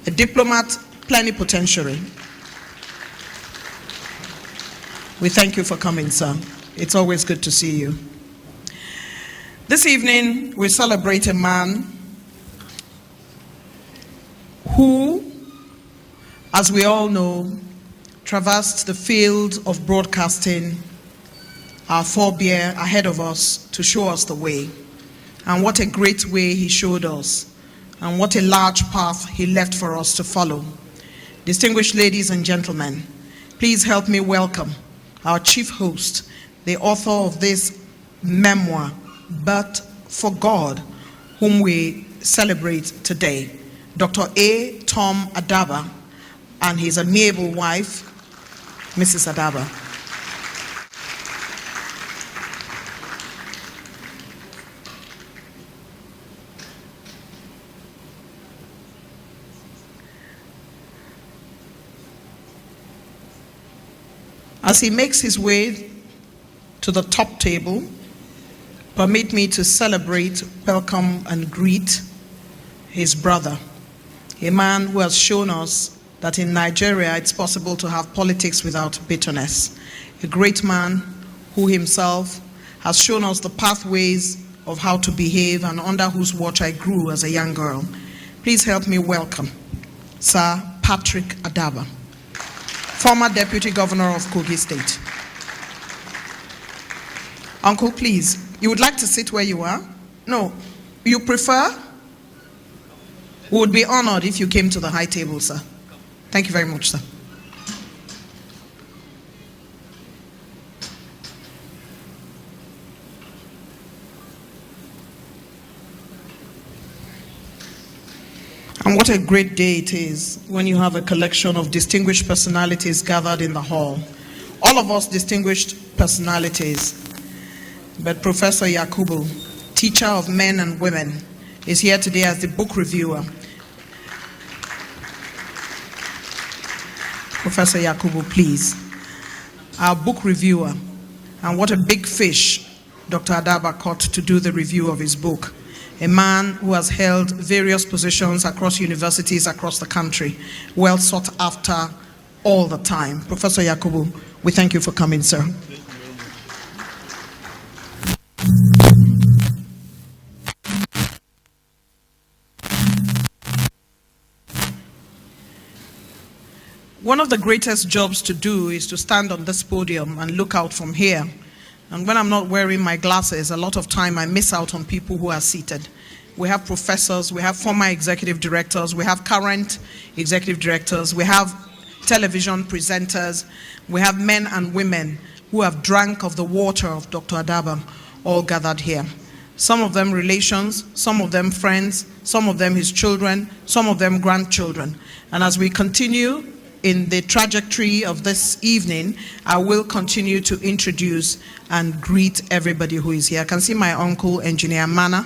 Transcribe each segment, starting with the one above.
a diplomat plenipotentiary. We thank you for coming, sir. It's always good to see you. This evening, we celebrate a man who, as we all know, traversed the field of broadcasting, our forebear ahead of us, to show us the way. And what a great way he showed us, and what a large path he left for us to follow. Distinguished ladies and gentlemen, please help me welcome our chief host, the author of this memoir, But for God, whom we celebrate today, Dr. A. Tom Adaba, and his amiable wife, Mrs. Adaba. As he makes his way to the top table, permit me to celebrate, welcome, and greet his brother, a man who has shown us that in Nigeria it's possible to have politics without bitterness. A great man who himself has shown us the pathways of how to behave and under whose watch I grew as a young girl. Please help me welcome Sir Patrick Adaba, former Deputy Governor of Kogi State. Uncle, please, you would like to sit where you are? No, you prefer? We would be honored if you came to the high table, sir. Thank you very much, sir. And what a great day it is when you have a collection of distinguished personalities gathered in the hall. All of us distinguished personalities. But Professor Yakubu, teacher of men and women, is here today as the book reviewer. Professor Yakubu, please. Our book reviewer, and what a big fish Dr. Adaba caught to do the review of his book. A man who has held various positions across universities across the country, well sought after all the time. Professor Yakubu, we thank you for coming, sir. One of the greatest jobs to do is to stand on this podium and look out from here. And when I'm not wearing my glasses, a lot of time I miss out on people who are seated. We have professors, we have former executive directors, we have current executive directors, we have television presenters, we have men and women who have drank of the water of Dr. Adaba, all gathered here. Some of them relations, some of them friends, some of them his children, some of them grandchildren. And as we continue in the trajectory of this evening, I will continue to introduce and greet everybody who is here. I can see my uncle, Engineer Mana,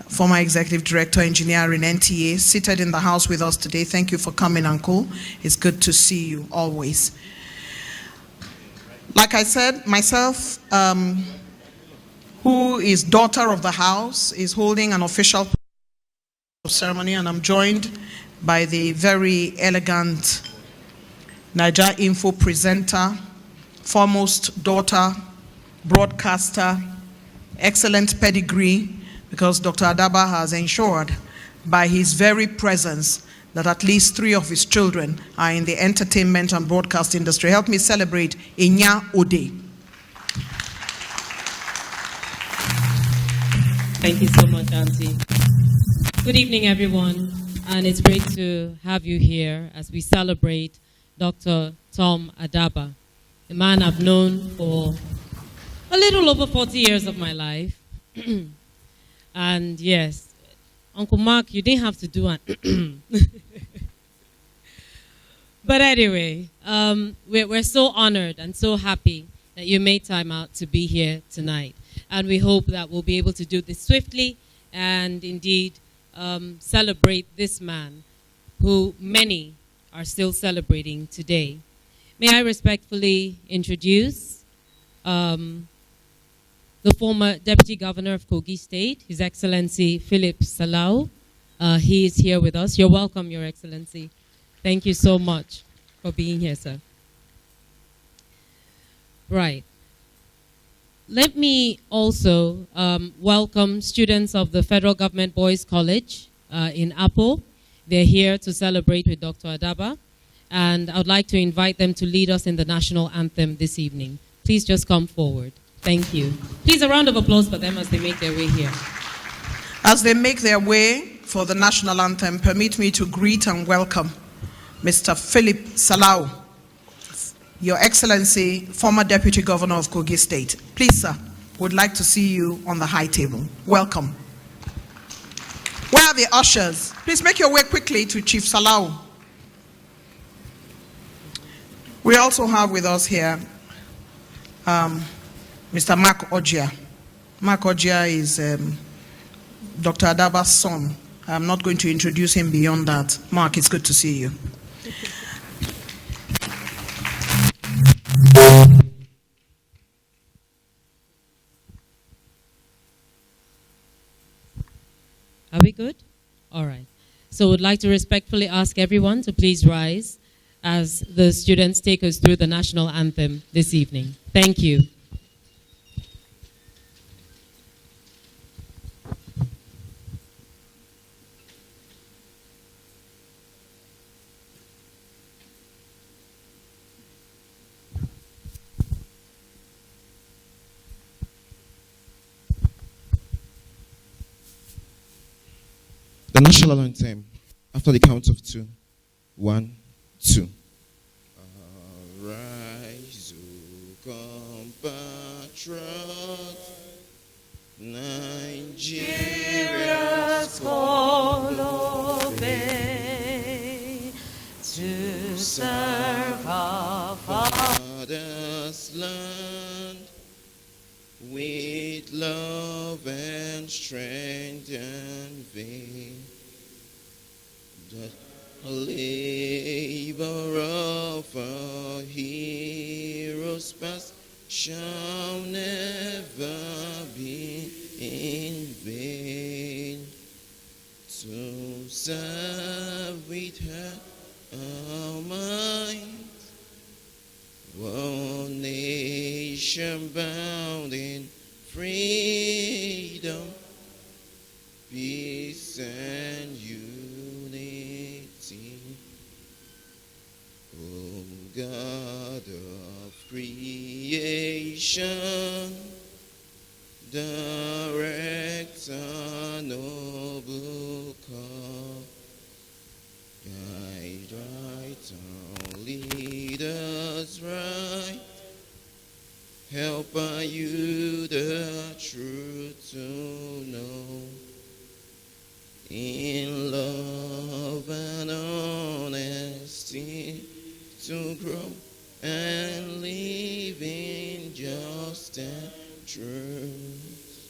former executive director, engineering NTA, seated in the house with us today. Thank you for coming, uncle. It's good to see you always. Like I said, myself, who is daughter of the house, is holding an official ceremony, and I'm joined by the very elegant Niger Info presenter, foremost daughter, broadcaster, excellent pedigree, because Dr. Adaba has ensured by his very presence that at least 3 of his children are in the entertainment and broadcast industry. Help me celebrate Inya Ode. Thank you so much, Auntie. Good evening, everyone, and it's great to have you here as we celebrate Dr. Tom Adaba, a man I've known for a little over 40 years of my life. And yes, Uncle Mark, you didn't have to do an But anyway, we're so honored and so happy that you made time out to be here tonight. And we hope that we'll be able to do this swiftly and indeed celebrate this man who many are still celebrating today. May I respectfully introduce the former Deputy Governor of Kogi State, His Excellency Philip Salau, he is here with us. You're welcome, Your Excellency. Thank you so much for being here, sir. Right. Let me also welcome students of the Federal Government Boys College in Apo. They're here to celebrate with Dr. Adaba, and I would like to invite them to lead us in the national anthem this evening. Please just come forward. Thank you. Please, a round of applause for them as they make their way here. As they make their way for the national anthem, permit me to greet and welcome Mr. Philip Salau, Your Excellency, former Deputy Governor of Kogi State. Please, sir, would like to see you on the high table. Welcome. Where are the ushers? Please make your way quickly to Chief Salau. We also have with us here Mr. Mark Ojia. Mark Ojia is Dr. Adaba's son. I'm not going to introduce him beyond that. Mark, it's good to see you. Are we good? All right. So we'd like to respectfully ask everyone to please rise as the students take us through the national anthem this evening. Thank you. The national anthem, after the count of 2. 1, 2. Arise, O compatriots, Nigeria's call obey, to serve our father's land with love and strength and faith. The labor of our heroes past shall never be in vain. To serve with her our mind, one nation bound in freedom, peace and unity. O God of creation, direct our noble cause, guide right, our lead us right, help our you the truth to know, in love and honesty to grow and live in just and truth.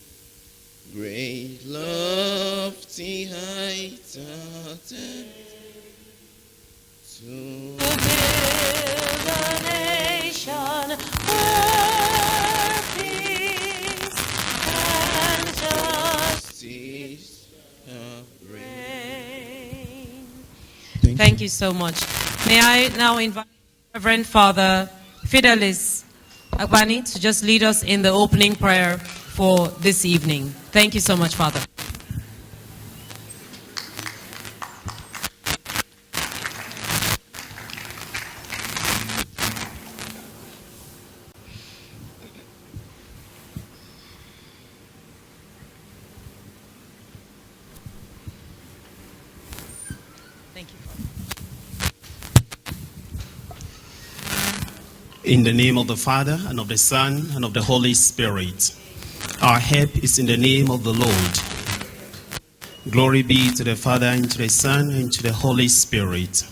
Great lofty heights attempt to build a nation where peace and justice reign. Thank you so much. May I now invite Reverend Father Fidelis Agbani to just lead us in the opening prayer for this evening. Thank you so much, Father. Thank you, Father. In the name of the Father, and of the Son, and of the Holy Spirit. Our help is in the name of the Lord. Glory be to the Father, and to the Son, and to the Holy Spirit.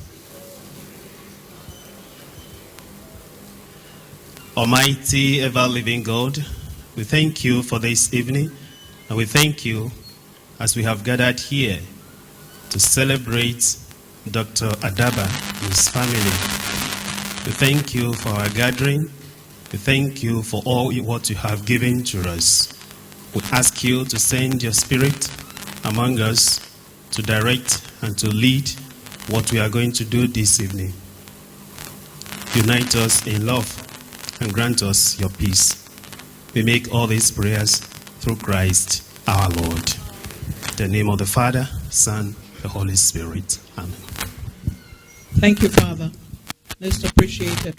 Almighty, ever-living God, we thank you for this evening, and we thank you as we have gathered here to celebrate Dr. Adaba and his family. We thank you for our gathering. We thank you for all what you have given to us. We ask you to send your Spirit among us to direct and to lead what we are going to do this evening. Unite us in love and grant us your peace. We make all these prayers through Christ our Lord. In the name of the Father, Son, the Holy Spirit. Amen. Thank you, Father. Most appreciated.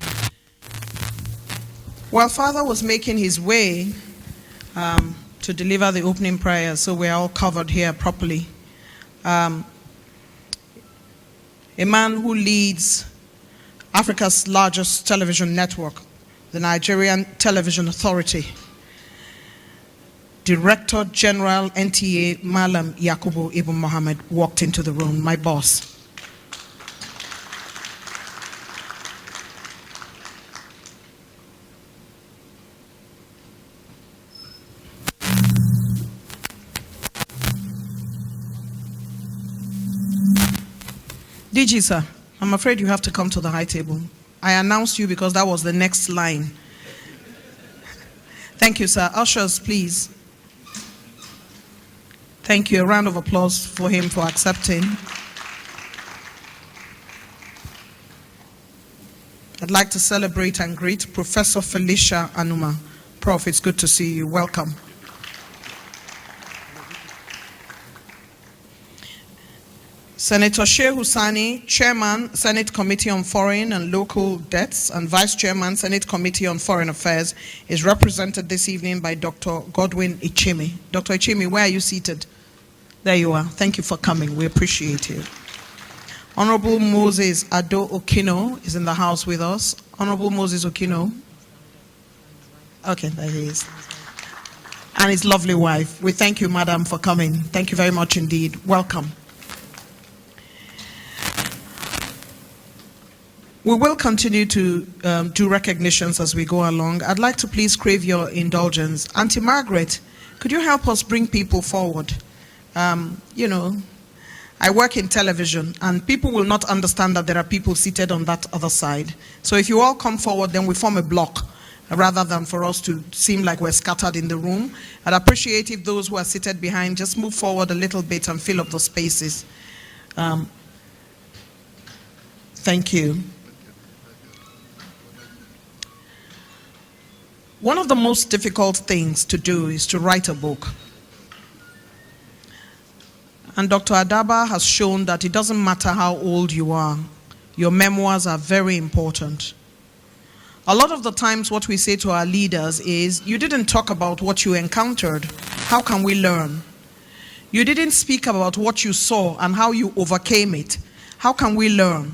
While Father was making his way to deliver the opening prayer, so we're all covered here properly, a man who leads Africa's largest television network, the Nigerian Television Authority, Director General NTA Malam Yakubu Ibn Mohammed, walked into the room, my boss. DG, sir, I'm afraid you have to come to the high table. I announced you because that was the next line. Thank you, sir. Ushers, please. Thank you. A round of applause for him for accepting. I'd like to celebrate and greet Professor Felicia Anuma. Prof, it's good to see you. Welcome. Senator Shehu Sani, Chairman, Senate Committee on Foreign and Local Debts, and Vice Chairman, Senate Committee on Foreign Affairs, is represented this evening by Dr. Godwin Ichimi. Dr. Ichimi, where are you seated? There you are. Thank you for coming. We appreciate you. Honorable Moses Ado Okino is in the house with us. Honorable Moses Okino. Okay, there he is. And his lovely wife. We thank you, madam, for coming. Thank you very much indeed. Welcome. We will continue to do recognitions as we go along. I'd like to please crave your indulgence. Auntie Margaret, could you help us bring people forward? You know, I work in television, and people will not understand that there are people seated on that other side. So if you all come forward, then we form a block, rather than for us to seem like we're scattered in the room. I'd appreciate if those who are seated behind just move forward a little bit and fill up the spaces. Thank you. One of the most difficult things to do is to write a book. And Dr. Adaba has shown that it doesn't matter how old you are, your memoirs are very important. A lot of the times what we say to our leaders is, you didn't talk about what you encountered. How can we learn? You didn't speak about what you saw and how you overcame it. How can we learn?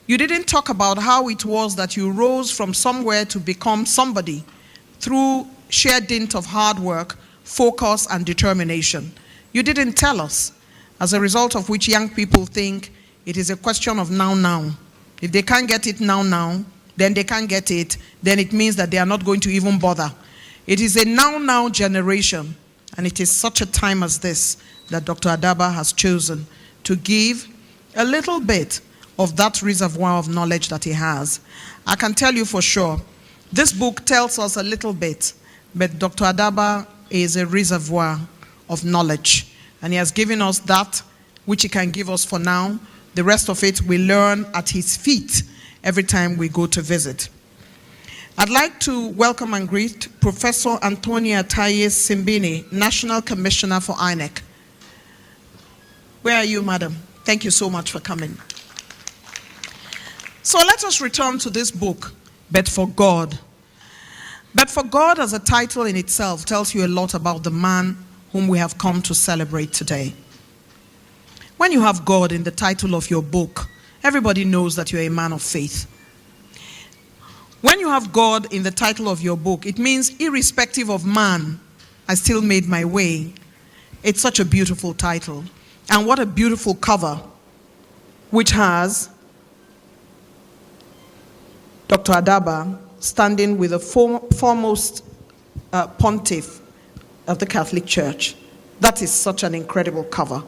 You didn't talk about how it was that you rose from somewhere to become somebody through sheer dint of hard work, focus, and determination. You didn't tell us, as a result of which young people think it is a question of now. If they can't get it now, then they can't get it, then it means that they are not going to even bother. It is a now generation, and it is such a time as this that Dr. Adaba has chosen to give a little bit of that reservoir of knowledge that he has. I can tell you for sure, this book tells us a little bit, but Dr. Adaba is a reservoir of knowledge, and he has given us that which he can give us for now. The rest of it we learn at his feet every time we go to visit. I'd like to welcome and greet Professor Antonia Taye Simbini, National Commissioner for INEC. Where are you, madam? Thank you so much for coming. So let us return to this book, But for God. But for God as a title in itself tells you a lot about the man whom we have come to celebrate today. When you have God in the title of your book, everybody knows that you're a man of faith. When you have God in the title of your book, it means irrespective of man, I still made my way. It's such a beautiful title. And what a beautiful cover, which has Dr. Adaba standing with the foremost pontiff of the Catholic Church. That is such an incredible cover.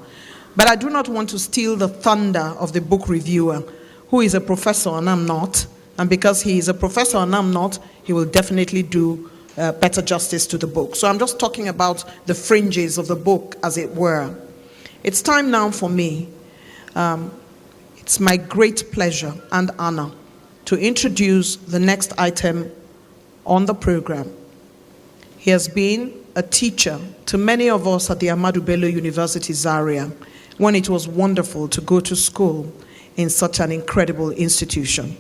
But I do not want to steal the thunder of the book reviewer, who is a professor and I'm not. And because he is a professor and I'm not, he will definitely do better justice to the book. So I'm just talking about the fringes of the book, as it were. It's time now for me. It's my great pleasure and honor to introduce the next item on the program. He has been a teacher to many of us at the Ahmadu Bello University Zaria when it was wonderful to go to school in such an incredible institution.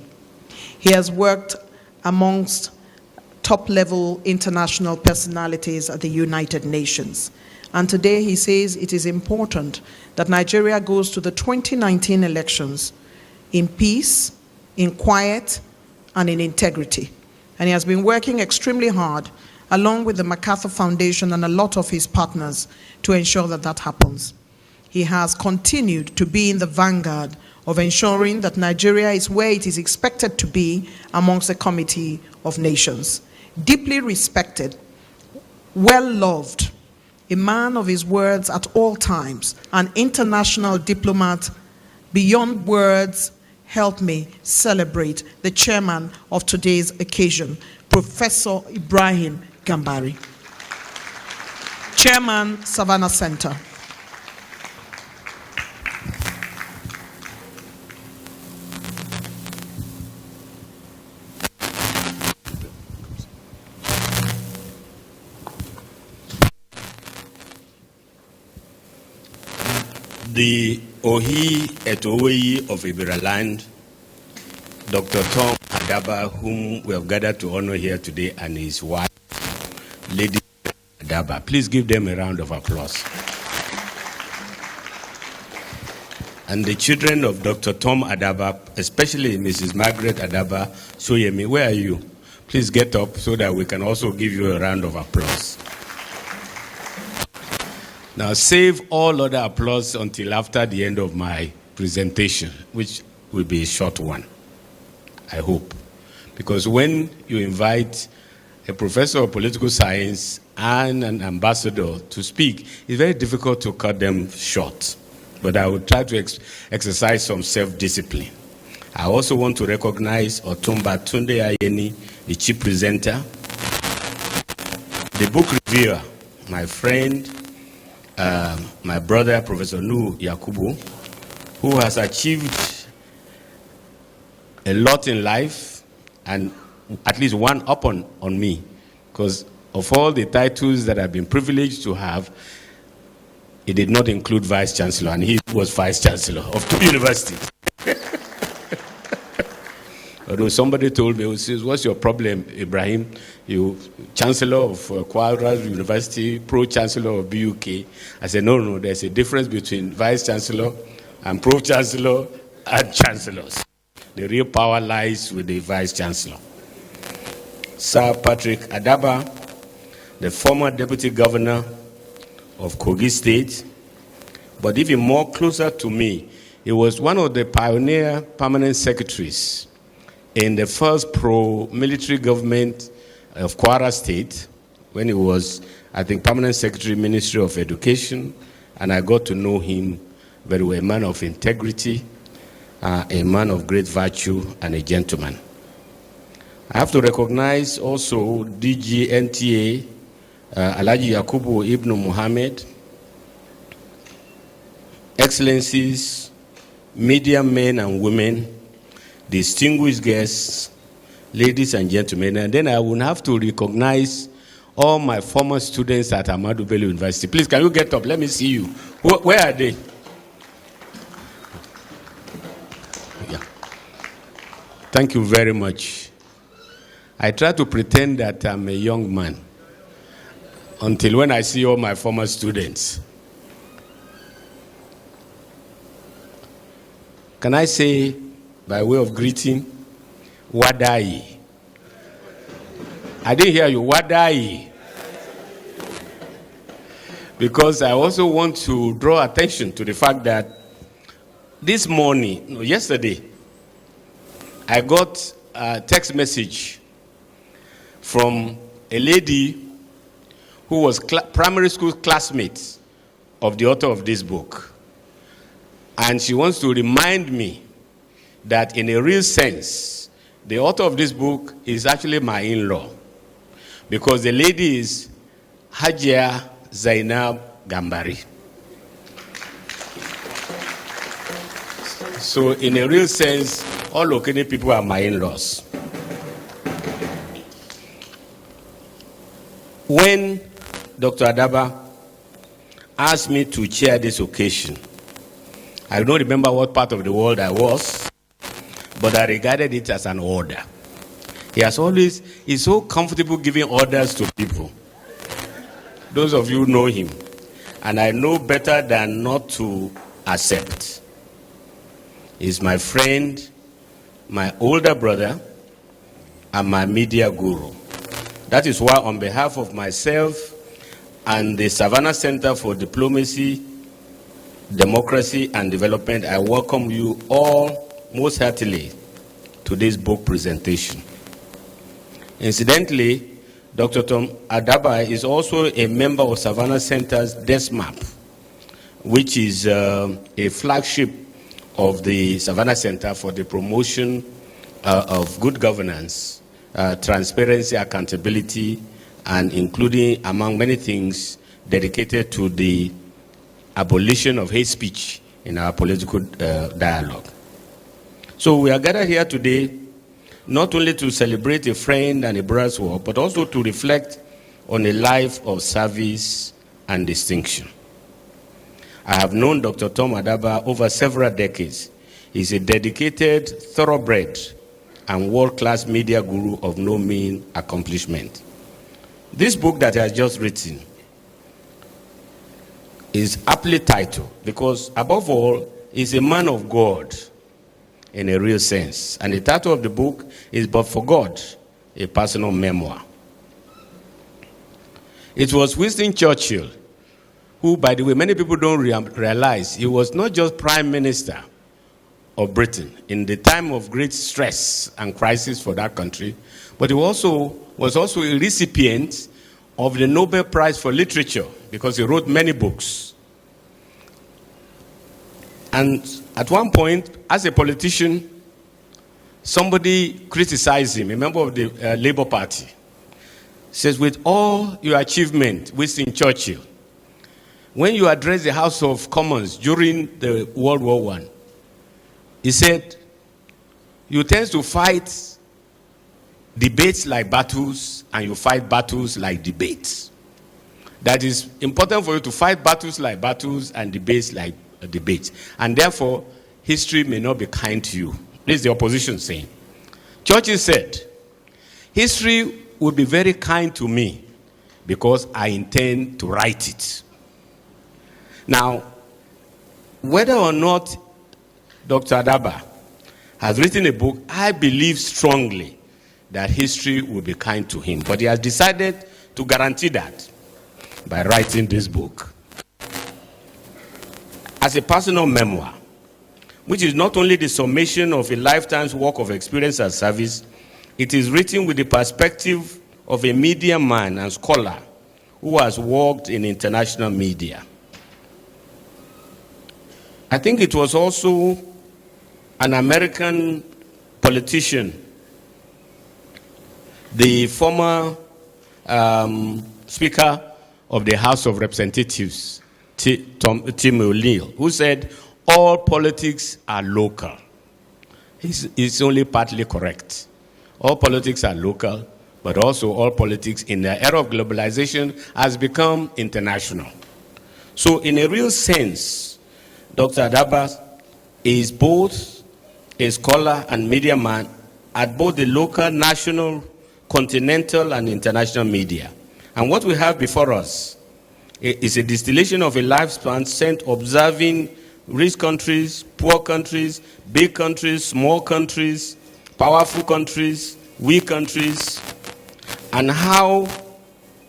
He has worked amongst top-level international personalities at the United Nations. And today he says it is important that Nigeria goes to the 2019 elections in peace, in quiet, and in integrity. And he has been working extremely hard along with the MacArthur Foundation and a lot of his partners to ensure that that happens. He has continued to be in the vanguard of ensuring that Nigeria is where it is expected to be amongst the Committee of Nations. Deeply respected, well-loved, a man of his words at all times, an international diplomat beyond words. Help me celebrate the chairman of today's occasion, Professor Ibrahim Gambari, Chairman, Savannah Center. The Ohi Etoweyi of Ibiraland, Dr. Tom Adaba, whom we have gathered to honor here today, and his wife, Lady Adaba. Please give them a round of applause. And the children of Dr. Tom Adaba, especially Mrs. Margaret Adaba Soyemi, where are you? Please get up so that we can also give you a round of applause. Now, save all other applause until after the end of my presentation, which will be a short one, I hope. Because when you invite a professor of political science and an ambassador to speak, it's very difficult to cut them short. But I will try to exercise some self-discipline. I also want to recognize Otumba Tunde Ayeni, the chief presenter, the book reviewer, my friend, my brother, Professor Nu Yakubu, who has achieved a lot in life, and at least one up on me, because of all the titles that I've been privileged to have, it did not include Vice Chancellor, and he was Vice Chancellor of 2 universities. Although somebody told me, he says, what's your problem, Ibrahim? You Chancellor of Quadras University, Pro-Chancellor of BUK. I said, no, there's a difference between Vice Chancellor and Pro-Chancellor and Chancellors. The real power lies with the Vice Chancellor. Sir Patrick Adaba, the former Deputy Governor of Kogi State, but even more closer to me, he was one of the pioneer permanent secretaries in the first pro-military government of Kwara State, when he was, I think, Permanent Secretary, Ministry of Education, and I got to know him very well, a man of integrity, a man of great virtue, and a gentleman. I have to recognize also DG NTA, Alhaji Yakubu Ibn Muhammad, Excellencies, media men and women, distinguished guests, ladies and gentlemen, and then I will have to recognize all my former students at Ahmadu Bello University. Please, can you get up? Let me see you. Where are they? Yeah. Thank you very much. I try to pretend that I'm a young man until when I see all my former students. Can I say, by way of greeting, Wadai? I didn't hear you. Wadai. Because I also want to draw attention to the fact that yesterday, I got a text message from a lady who was primary school classmate of the author of this book. And she wants to remind me that in a real sense, the author of this book is actually my in-law, because the lady is Hajia Zainab Gambari. So in a real sense, all Okene people are my in-laws. When Dr. Adaba asked me to chair this occasion, I don't remember what part of the world I was, but I regarded it as an order. He's so comfortable giving orders to people. Those of you know him, and I know better than not to accept. He's my friend, my older brother, and my media guru. That is why, on behalf of myself and the Savannah Center for Diplomacy, Democracy, and Development, I welcome you all most heartily to this book presentation. Incidentally, Dr. Tom Adaba is also a member of Savannah Center's DESMAP, which is a flagship of the Savannah Center for the promotion of good governance, transparency, accountability, and including, among many things, dedicated to the abolition of hate speech in our political dialogue. So we are gathered here today not only to celebrate a friend and a brother's work, but also to reflect on a life of service and distinction. I have known Dr. Tom Adaba over several decades. He's a dedicated, thoroughbred, and world-class media guru of no mean accomplishment. This book that he has just written is aptly titled because, above all, he's a man of God in a real sense. And the title of the book is But for God, a personal memoir. It was Winston Churchill who, by the way, many people don't realize, he was not just Prime Minister of Britain in the time of great stress and crisis for that country, but he was also a recipient of the Nobel Prize for Literature because he wrote many books. And at one point, as a politician, somebody criticized him, a member of the Labour Party. Says, with all your achievement, Winston Churchill, when you addressed the House of Commons during the World War I, he said, you tend to fight debates like battles, and you fight battles like debates. That is important for you to fight battles like battles and debates like debates. And therefore, history may not be kind to you. This is the opposition saying. Churchill said, history will be very kind to me because I intend to write it. Now, whether or not Dr. Adaba has written a book, I believe strongly that history will be kind to him. But he has decided to guarantee that by writing this book as a personal memoir, which is not only the summation of a lifetime's work of experience and service, it is written with the perspective of a media man and scholar who has worked in international media. I think it was also an American politician, the former Speaker of the House of Representatives, Tim O'Neill, who said, all politics are local. He's only partly correct. All politics are local, but also all politics in the era of globalization has become international. So in a real sense, Dr. Adaba is both a scholar and media man at both the local, national, continental, and international media. And what we have before us is a distillation of a lifespan spent observing rich countries, poor countries, big countries, small countries, powerful countries, weak countries, and how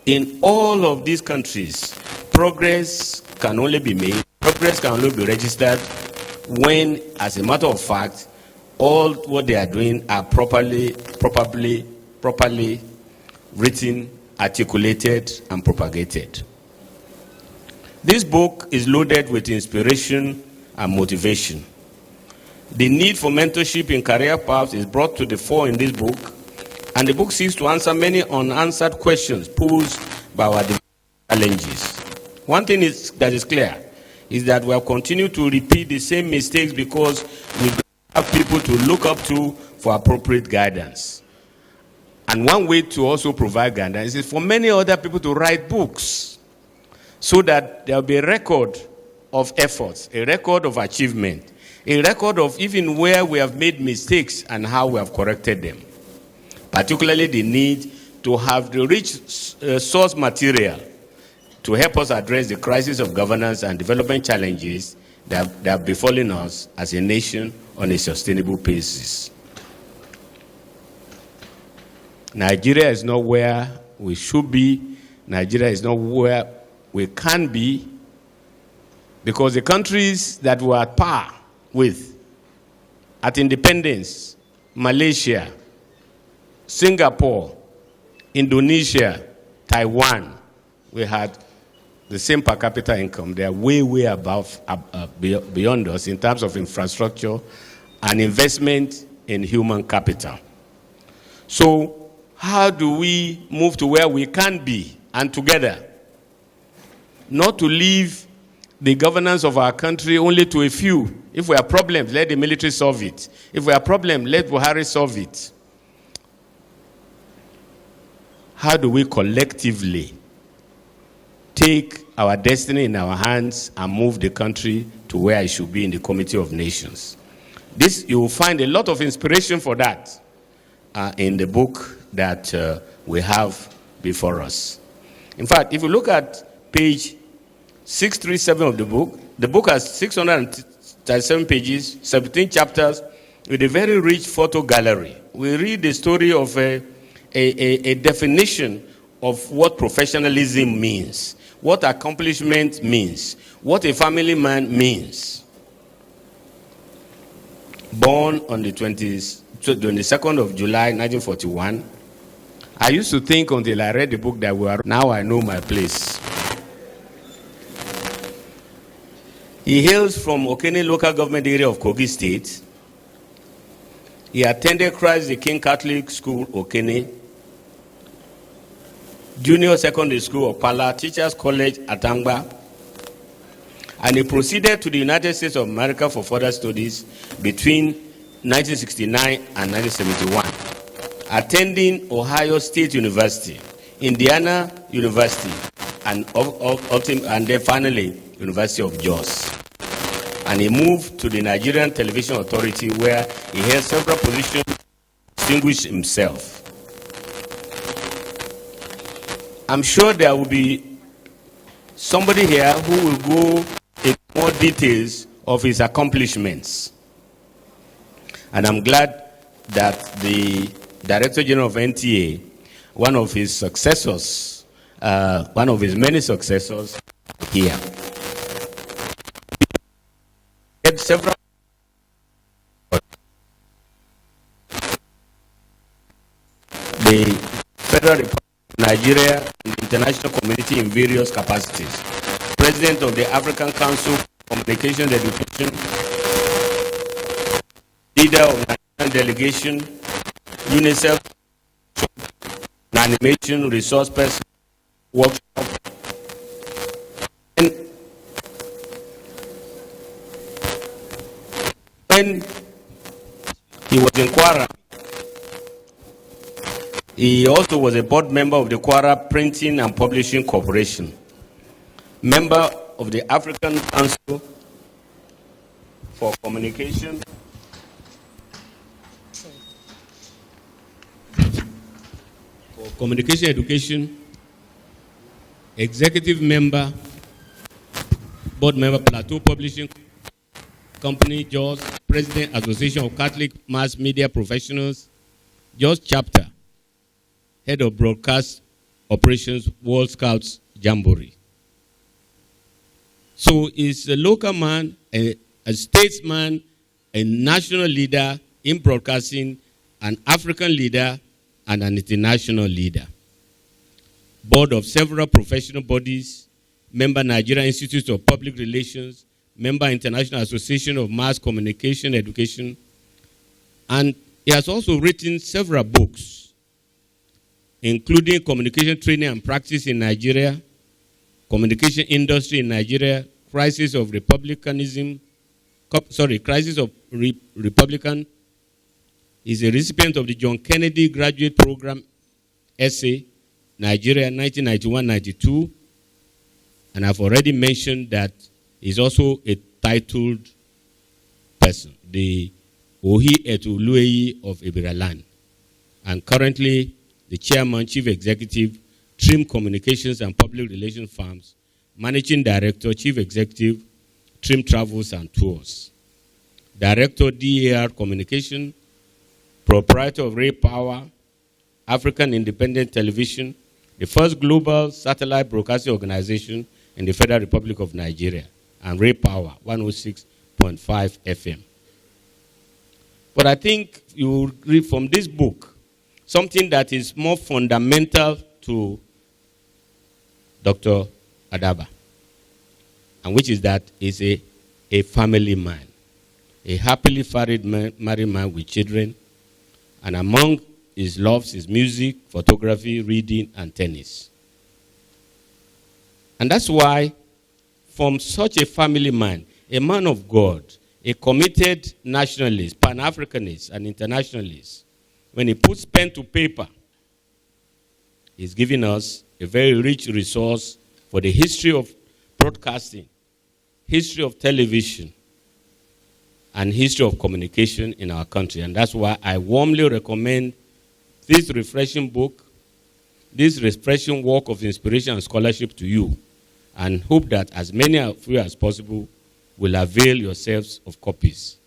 in all of these countries, progress can only be made, progress can only be registered when, as a matter of fact, all what they are doing are properly written, articulated, and propagated. This book is loaded with inspiration and motivation. The need for mentorship in career paths is brought to the fore in this book, and the book seeks to answer many unanswered questions posed by our challenges. One thing that is clear is that we have continued to repeat the same mistakes because we don't have people to look up to for appropriate guidance. And one way to also provide guidance is for many other people to write books so that there will be a record of efforts, a record of achievement, a record of even where we have made mistakes and how we have corrected them. Particularly the need to have the rich source material to help us address the crisis of governance and development challenges that have befallen us as a nation on a sustainable basis. Nigeria is not where we should be. Nigeria is not where we can be, because the countries that were at par with at independence, Malaysia, Singapore, Indonesia, Taiwan, we had the same per capita income. They are way, way above, beyond us in terms of infrastructure and investment in human capital. So how do we move to where we can be and together? Not to leave the governance of our country only to a few. If we have problems, let the military solve it. If we have problems, let Buhari solve it. How do we collectively take our destiny in our hands and move the country to where it should be in the Committee of Nations? This, you will find a lot of inspiration for that in the book that we have before us. In fact, if you look at page 637 of the book has 637 pages, 17 chapters, with a very rich photo gallery. We read the story of a definition of what professionalism means, what accomplishment means, what a family man means. Born on the 22nd of July, 1941, I used to think until I read the book that now I know my place. He hails from Okene local government area of Kogi State. He attended Christ the King Catholic School, Okene, Junior Secondary School of Pala, Teachers College, Atangba, and he proceeded to the United States of America for further studies between 1969 and 1971, attending Ohio State University, Indiana University, and then finally, University of Jos. And he moved to the Nigerian Television Authority, where he held several positions, distinguished himself. I'm sure there will be somebody here who will go into more details of his accomplishments. And I'm glad that the Director General of NTA, one of his successors, one of his many successors here, had several the Federal Republic of Nigeria and the international community in various capacities. President of the African Council for Communication and Education, leader of the Nigerian delegation, UNICEF, animation, resource person, workshop. And when he was in Kwara, he also was a board member of the Kwara Printing and Publishing Corporation, member of the African Council for Communication, Education, executive member, board member, Plateau Publishing Company, Jos, President, Association of Catholic Mass Media Professionals, Jos Chapter, head of broadcast operations, World Scouts Jamboree. So he's a local man, a statesman, a national leader in broadcasting, an African leader, and an international leader. Board of several professional bodies, member Nigerian Institute of Public Relations, member International Association of Mass Communication Education, and he has also written several books, including Communication Training and Practice in Nigeria, Communication Industry in Nigeria, crisis of republicanism, crisis of Republican. He's a recipient of the John Kennedy Graduate Program essay, Nigeria 1991-92. And I've already mentioned that he's also a titled person, the Ohi Etulueyi of Ibiraland, and currently the chairman, chief executive, Trim Communications and Public Relations Firms, managing director, chief executive, Trim Travels and Tours, director, DAR Communication, proprietor of Ray Power, African Independent Television, the first global satellite broadcasting organization in the Federal Republic of Nigeria, and Ray Power, 106.5 FM. But I think you will read from this book something that is more fundamental to Dr. Adaba, and which is that he's a family man, a happily married man with children, and among his loves is music, photography, reading, and tennis. And that's why, from such a family man, a man of God, a committed nationalist, Pan-Africanist, and internationalist, when he puts pen to paper, he's giving us a very rich resource for the history of broadcasting, history of television, and history of communication in our country. And that's why I warmly recommend this refreshing book, this refreshing work of inspiration and scholarship to you, and hope that as many of you as possible will avail yourselves of copies.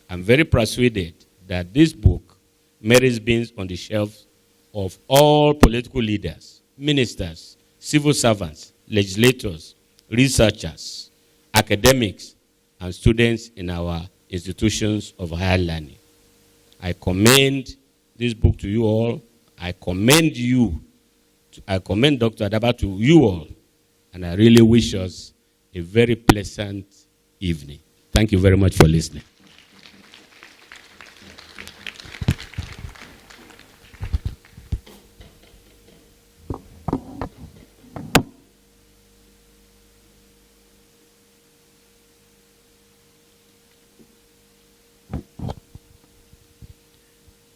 I'm very persuaded that this book merits being on the shelves of all political leaders, ministers, civil servants, legislators, researchers, academics, and students in our institutions of higher learning. I commend this book to you all. I commend Dr. Adaba to you all, and I really wish us a very pleasant evening. Thank you very much for listening.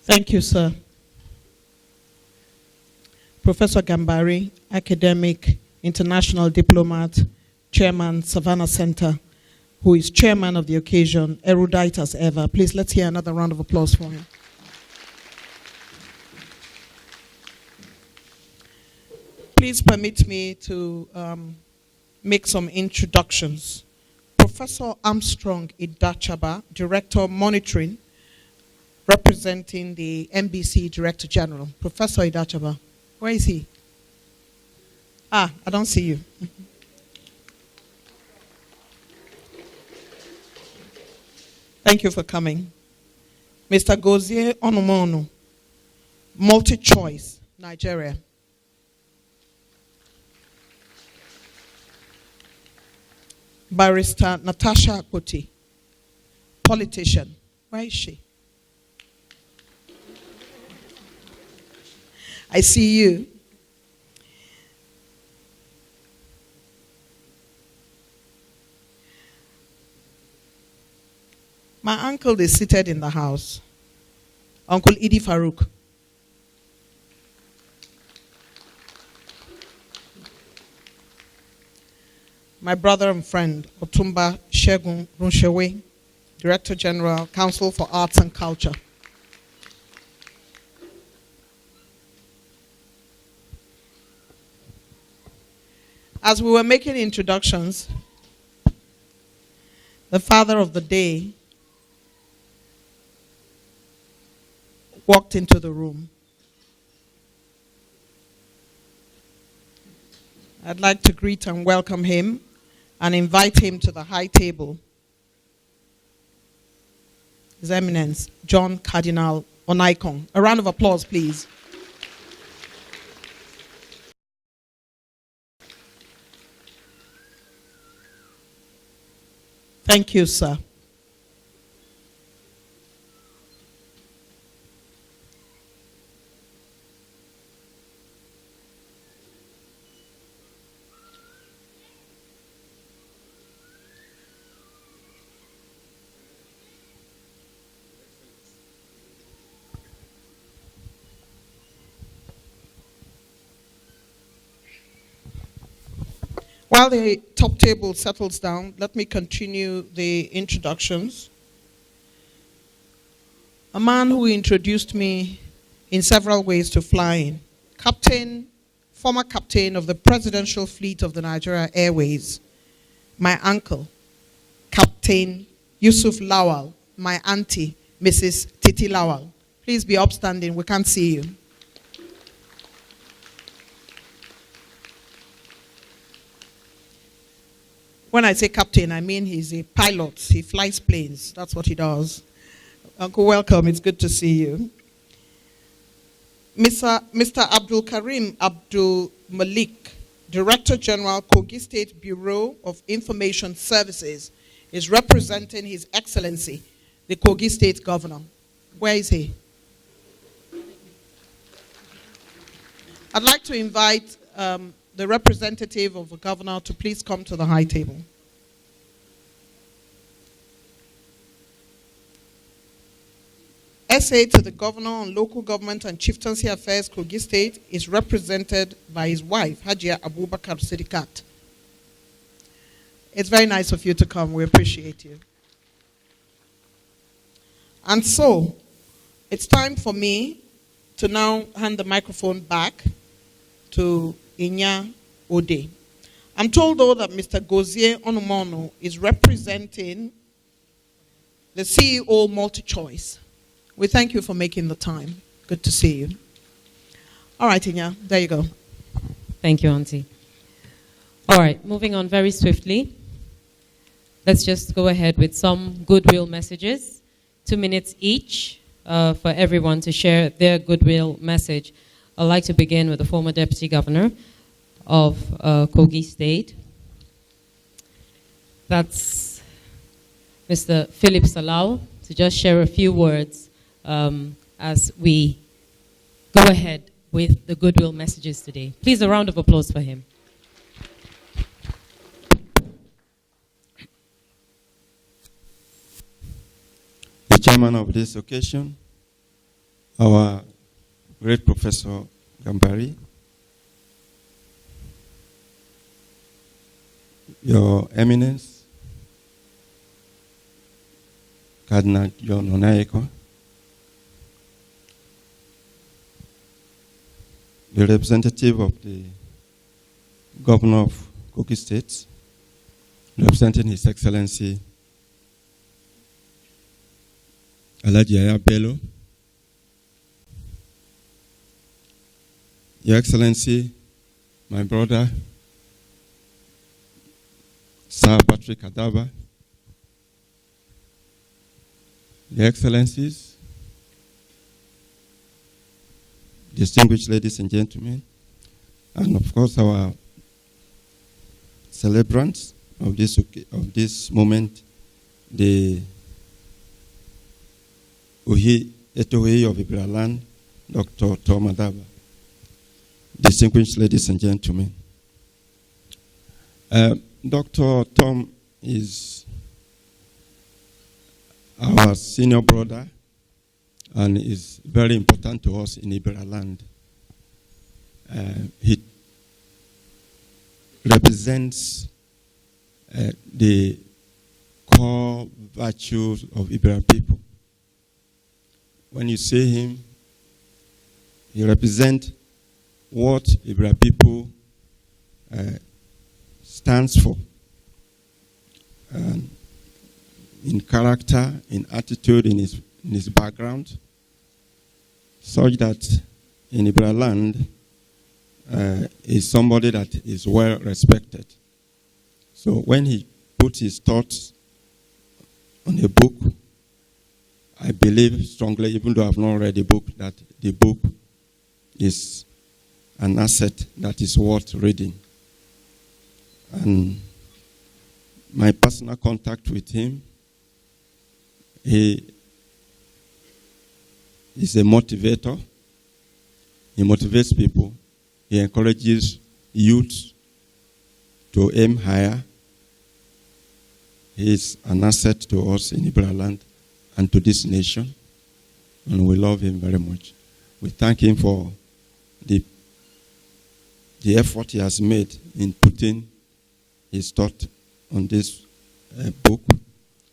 Thank you, sir. Professor Gambari, academic, international diplomat, chairman, Savannah Center, who is chairman of the occasion, erudite as ever. Please, let's hear another round of applause for him. Please permit me to make some introductions. Professor Armstrong Idachaba, Director Monitoring, representing the NBC Director General. Professor Idachaba, where is he? I don't see you. Thank you for coming. Mr. Gozie Onumono, Multi-Choice, Nigeria. Barrister Natasha Akpoti, politician. Where is she? I see you. My uncle is seated in the house. Uncle Idi Farouk. My brother and friend, Otumba Shegun Runshewe, Director General, Council for Arts and Culture. As we were making introductions, the father of the day walked into the room. I'd like to greet and welcome him and invite him to the high table. His Eminence, John Cardinal Onaikon. A round of applause, please. Thank you, sir. While the top table settles down, let me continue the introductions. A man who introduced me in several ways to flying. Former captain of the Presidential Fleet of the Nigeria Airways. My uncle, Captain Yusuf Lawal. My auntie, Mrs. Titi Lawal. Please be upstanding, we can't see you. When I say captain, I mean he's a pilot. He flies planes. That's what he does. Uncle, welcome. It's good to see you. Mr. Abdul Karim Abdul Malik, Director General, Kogi State Bureau of Information Services, is representing His Excellency, the Kogi State Governor. Where is he? I'd like to invite the representative of the governor to please come to the high table. Essay to the Governor on Local Government and Chieftaincy Affairs, Kogi State, is represented by his wife, Hajia Abubakar Sidikat. It's very nice of you to come. We appreciate you. And so, it's time for me to now hand the microphone back to Inya Ode. I'm told, though, that Mr. Gozie Onumono is representing the CEO MultiChoice. We thank you for making the time. Good to see you. All right, Inya, there you go. Thank you, Auntie. All right, moving on very swiftly. Let's just go ahead with some goodwill messages. 2 minutes each for everyone to share their goodwill message. I'd like to begin with the former Deputy Governor of Kogi State. That's Mr. Philip Salau, to just share a few words as we go ahead with the goodwill messages today. Please, a round of applause for him. The chairman of this occasion, our great Professor Gambari, Your Eminence, Cardinal John Onayeko, the representative of the Governor of Kogi State, representing His Excellency Alhaji Yaya Bello, Your Excellency, my brother, Sir Patrick Adaba, Your Excellencies, distinguished ladies and gentlemen, and of course our celebrants of this moment, the Etohe of Ibraland, Dr. Tom Adaba. Distinguished ladies and gentlemen, Dr. Tom is our senior brother and is very important to us in Ibraland. He represents the core virtues of Ibera people. When you see him, he represents what Ibera people stands for. In character, in attitude, in his background, such that in Ibera land is somebody that is well respected. So when he puts his thoughts on a book, I believe strongly, even though I've not read the book, that the book is an asset that is worth reading. And my personal contact with him, he is a motivator. He motivates people. He encourages youth to aim higher. He is an asset to us in Ibera land and to this nation. And we love him very much. We thank him for the effort he has made in putting he's taught on this book,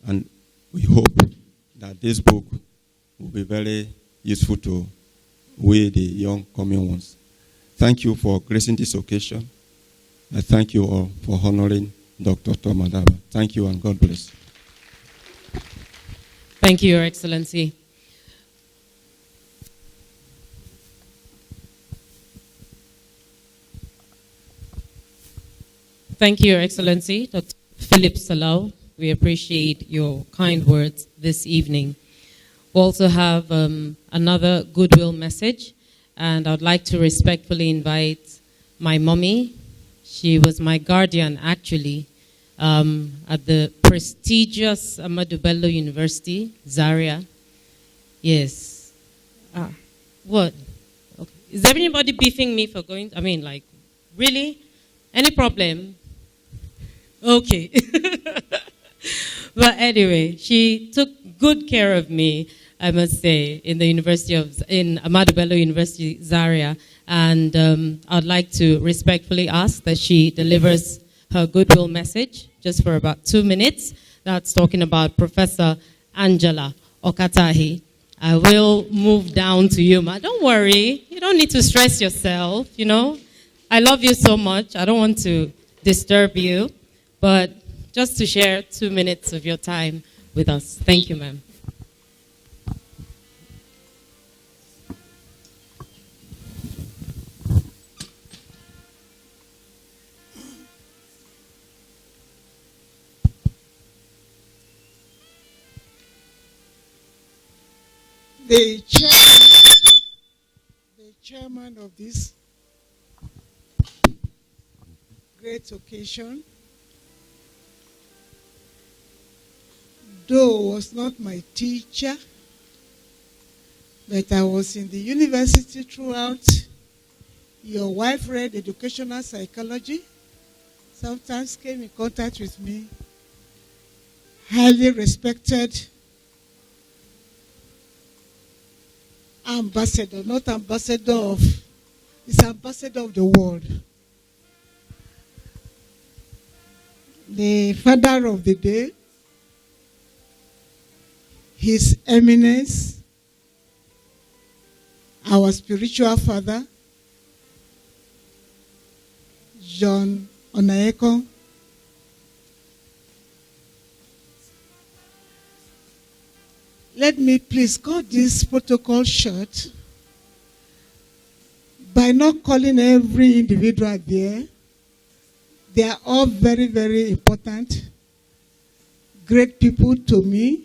and we hope that this book will be very useful to we, the young coming ones. Thank you for gracing this occasion. I thank you all for honoring Dr. Tomadaba. Thank you and God bless. Thank you, Your Excellency. Thank you, Your Excellency, Dr. Philip Salau. We appreciate your kind words this evening. We also have another Goodwill message, and I'd like to respectfully invite my mommy. She was my guardian, actually, at the prestigious Ahmadu Bello University, Zaria. Yes. What? Okay. Is everybody beefing me for going? I mean, like, really? Any problem? Okay. But anyway, she took good care of me, I must say, in the in Ahmadu Bello University, Zaria. And I'd like to respectfully ask that she delivers her goodwill message just for about 2 minutes. That's talking about Professor Angela Okatahi. I will move down to you, ma. Don't worry. You don't need to stress yourself, you know. I love you so much. I don't want to disturb you. But just to share 2 minutes of your time with us. Thank you, ma'am. The chairman of this great occasion, though was not my teacher, but I was in the university throughout. Your wife read educational psychology, sometimes came in contact with me, highly respected ambassador, not ambassador of, it's ambassador of the world. The father of the day, His Eminence, our spiritual father, John Onaeko. Let me please cut this protocol short by not calling every individual there. They are all very, very important, great people to me,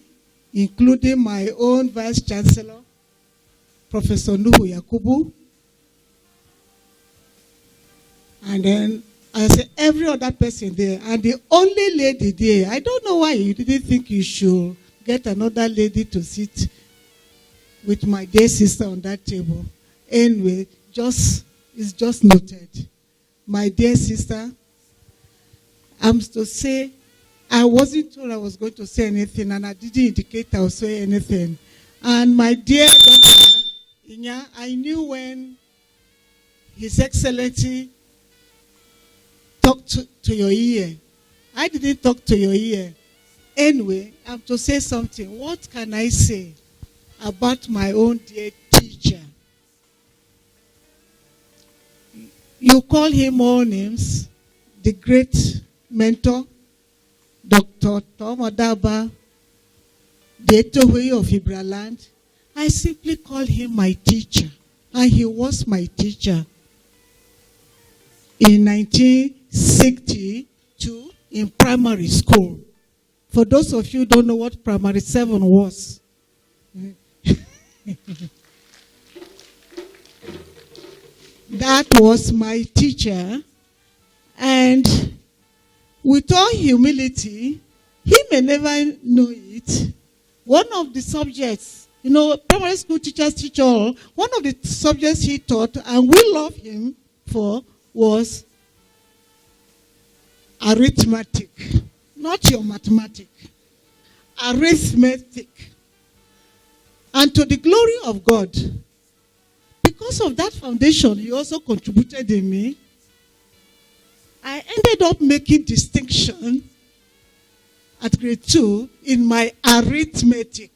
including my own Vice Chancellor, Professor Nuhu Yakubu. And then I said every other person there. And the only lady there, I don't know why you didn't think you should get another lady to sit with my dear sister on that table. Anyway, it's just noted. My dear sister, I'm to say, I wasn't told I was going to say anything, and I didn't indicate I would say anything. And my dear Dr. Inya, I knew when His Excellency talked to your ear. I didn't talk to your ear. Anyway, I'm to say something. What can I say about my own dear teacher? You call him all names, the great mentor, Dr. Tom Adaba, the Etowe of Ibraland. I simply call him my teacher, and he was my teacher. In 1962, in primary school. For those of you who don't know what primary 7 was, that was my teacher. And with all humility, he may never know it. One of the subjects, you know, primary school teachers teach all. One of the subjects he taught, and we love him for, was arithmetic. Not your mathematics. Arithmetic. And to the glory of God, because of that foundation, he also contributed in me. I ended up making distinction at grade 2 in my arithmetic.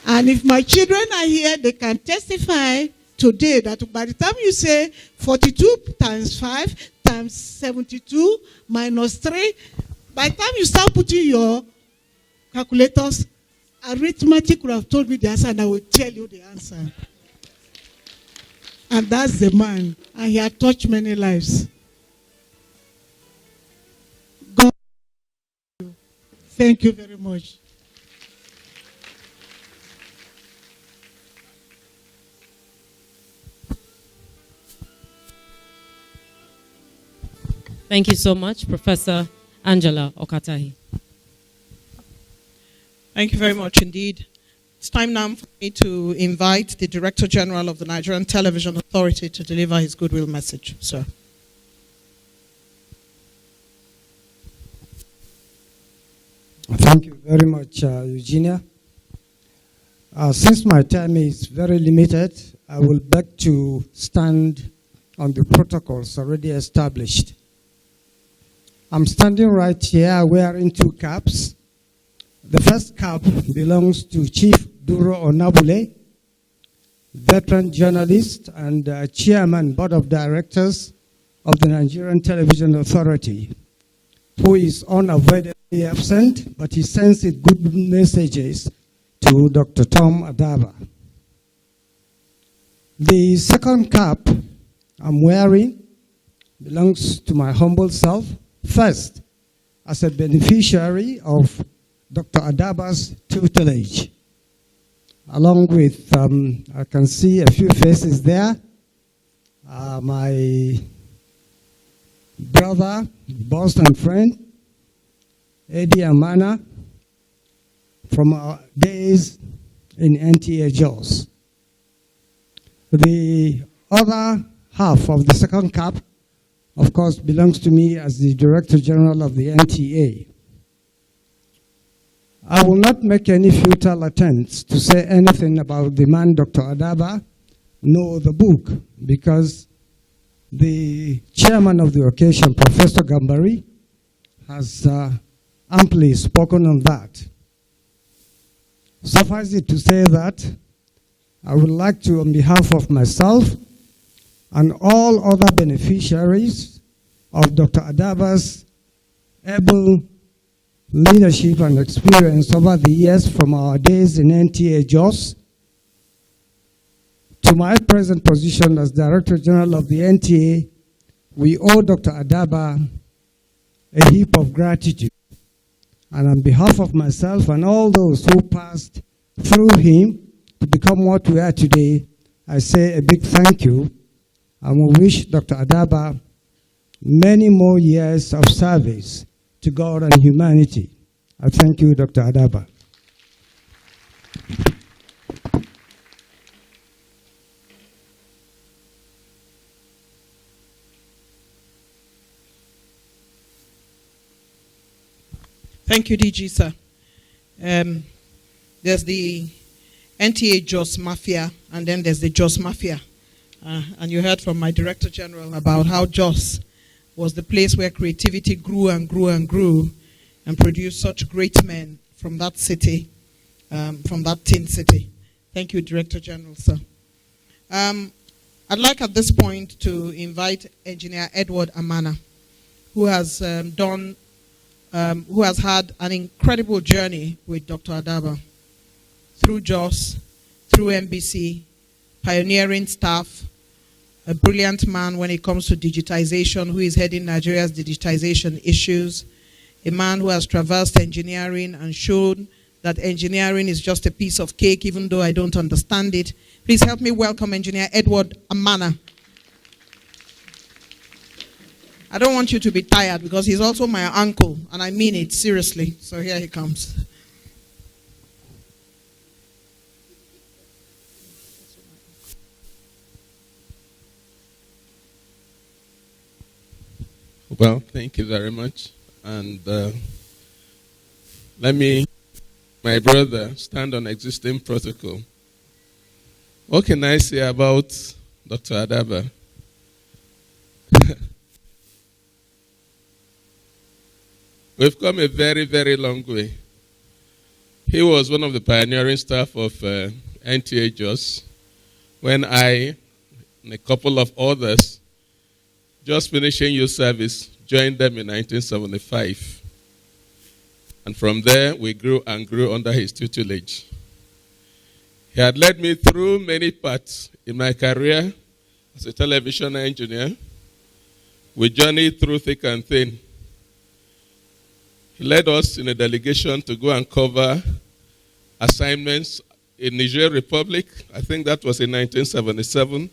And if my children are here, they can testify today that by the time you say 42 times 5 times 72 minus 3, by the time you start putting your calculators, arithmetic would have told me the answer, and I will tell you the answer. And that's the man, and he had touched many lives. God, thank you very much. Thank you so much, Professor Angela Okatahi. Thank you very much indeed. It's time now for me to invite the Director General of the Nigerian Television Authority to deliver his goodwill message, sir. Thank you very much, Eugenia. Since my time is very limited, I will beg to stand on the protocols already established. I'm standing right here wearing 2 caps. The first cap belongs to Chief Duro Onabule, veteran journalist and chairman, board of directors of the Nigerian Television Authority, who is unavoidably absent, but he sends it good messages to Dr. Tom Adaba. The second cap I'm wearing belongs to my humble self, first as a beneficiary of Dr. Adaba's tutelage, along with, I can see a few faces there, my brother, boss and friend, Eddie Amana, from our days in NTA Jos. The other half of the second cap, of course, belongs to me as the Director General of the NTA. I will not make any futile attempts to say anything about the man, Dr. Adaba, nor the book, because the chairman of the occasion, Professor Gambari, has amply spoken on that. Suffice it to say that I would like to, on behalf of myself and all other beneficiaries of Dr. Adaba's able leadership and experience over the years from our days in NTA Jos to my present position as Director General of the NTA, we owe Dr. Adaba a heap of gratitude. And on behalf of myself and all those who passed through him to become what we are today, I say a big thank you, and we wish Dr. Adaba many more years of service to God and humanity. I thank you, Dr. Adaba. Thank you, DG, sir. There's the NTA Jos Mafia, and then there's the Jos Mafia. And you heard from my Director General about how Jos was the place where creativity grew and grew and grew and produced such great men from that city, from that tin city. Thank you, Director General, sir. I'd like at this point to invite Engineer Edward Amana, who has who has had an incredible journey with Dr. Adaba through Jos, through NBC, pioneering staff, a brilliant man when it comes to digitization, who is heading Nigeria's digitization issues, a man who has traversed engineering and shown that engineering is just a piece of cake, even though I don't understand it. Please help me welcome Engineer Edward Amana. I don't want you to be tired because he's also my uncle, and I mean it seriously. So here he comes. Well, thank you very much. And let me, my brother, stand on existing protocol. What can I say about Dr. Adaba? We've come a very, very long way. He was one of the pioneering staff of NTA Jos when I and a couple of others, just finishing youth service, joined them in 1975. And from there, we grew and grew under his tutelage. He had led me through many parts in my career as a television engineer. We journeyed through thick and thin. He led us in a delegation to go and cover assignments in Niger Republic. I think that was in 1977.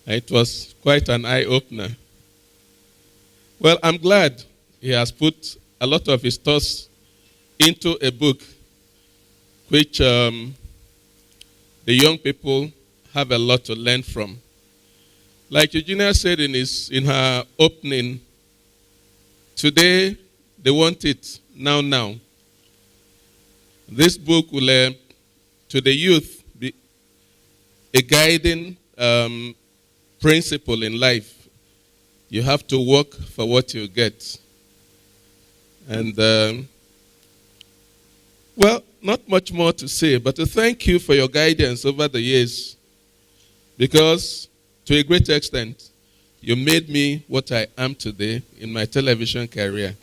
It was quite an eye-opener. Well, I'm glad he has put a lot of his thoughts into a book which the young people have a lot to learn from. Like Eugenia said in her opening, today they want it now. This book will, to the youth, be a guiding principle in life. You have to work for what you get. And, well, not much more to say, but to thank you for your guidance over the years. Because, to a great extent, you made me what I am today in my television career.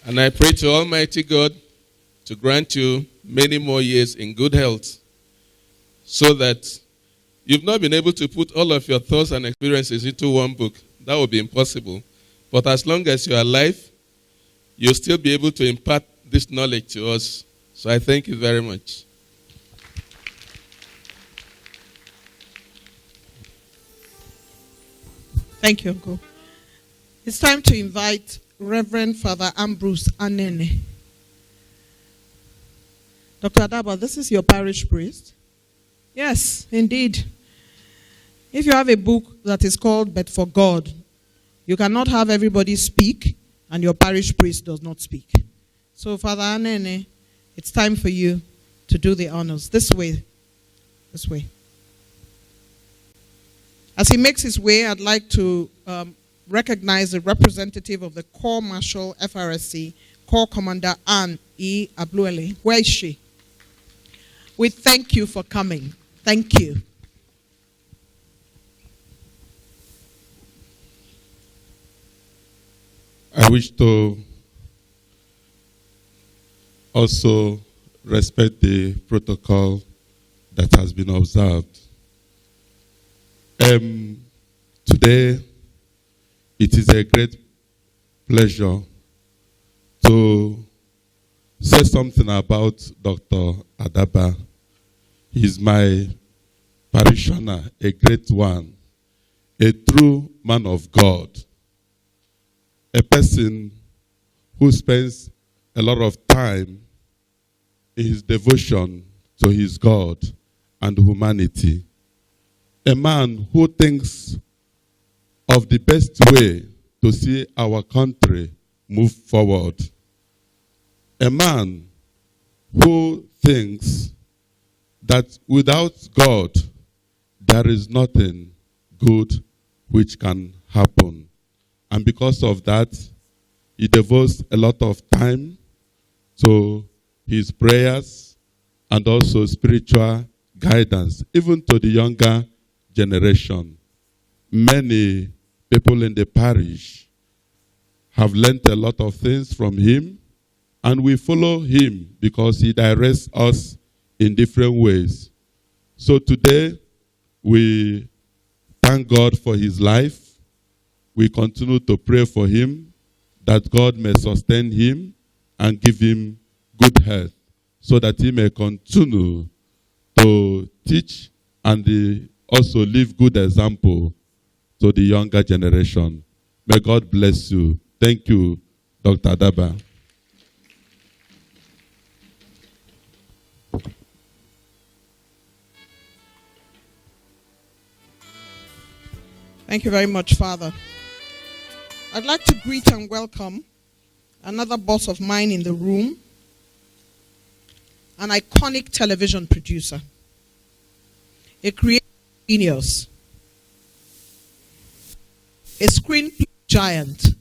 And I pray to Almighty God to grant you many more years in good health so that you've not been able to put all of your thoughts and experiences into one book. That would be impossible. But as long as you're alive, you'll still be able to impart this knowledge to us. So I thank you very much. Thank you, Uncle. It's time to invite Reverend Father Ambrose Anene. Dr. Adaba, this is your parish priest? Yes, indeed. If you have a book that is called But for God, you cannot have everybody speak and your parish priest does not speak. So, Father Anene, it's time for you to do the honors. This way. This way. As he makes his way, I'd like to recognize the representative of the Corps Marshal FRSC, Corps Commander Anne E. Abluele. Where is she? We thank you for coming. Thank you. I wish to also respect the protocol that has been observed. Today, it is a great pleasure to say something about Dr. Adaba. He's my parishioner, a great one, a true man of God, a person who spends a lot of time in his devotion to his God and humanity. A man who thinks of the best way to see our country move forward. A man who thinks that without God, there is nothing good which can happen. And because of that, he devotes a lot of time to his prayers and also spiritual guidance, even to the younger generation. Many people in the parish have learned a lot of things from him, and we follow him because he directs us in different ways. So today, we thank God for his life. We continue to pray for him, that God may sustain him and give him good health, so that he may continue to teach and also leave good example to the younger generation. May God bless you. Thank you, Dr. Adaba. Thank you very much, Father. I'd like to greet and welcome another boss of mine in the room, an iconic television producer, a creative genius, a screenplay giant,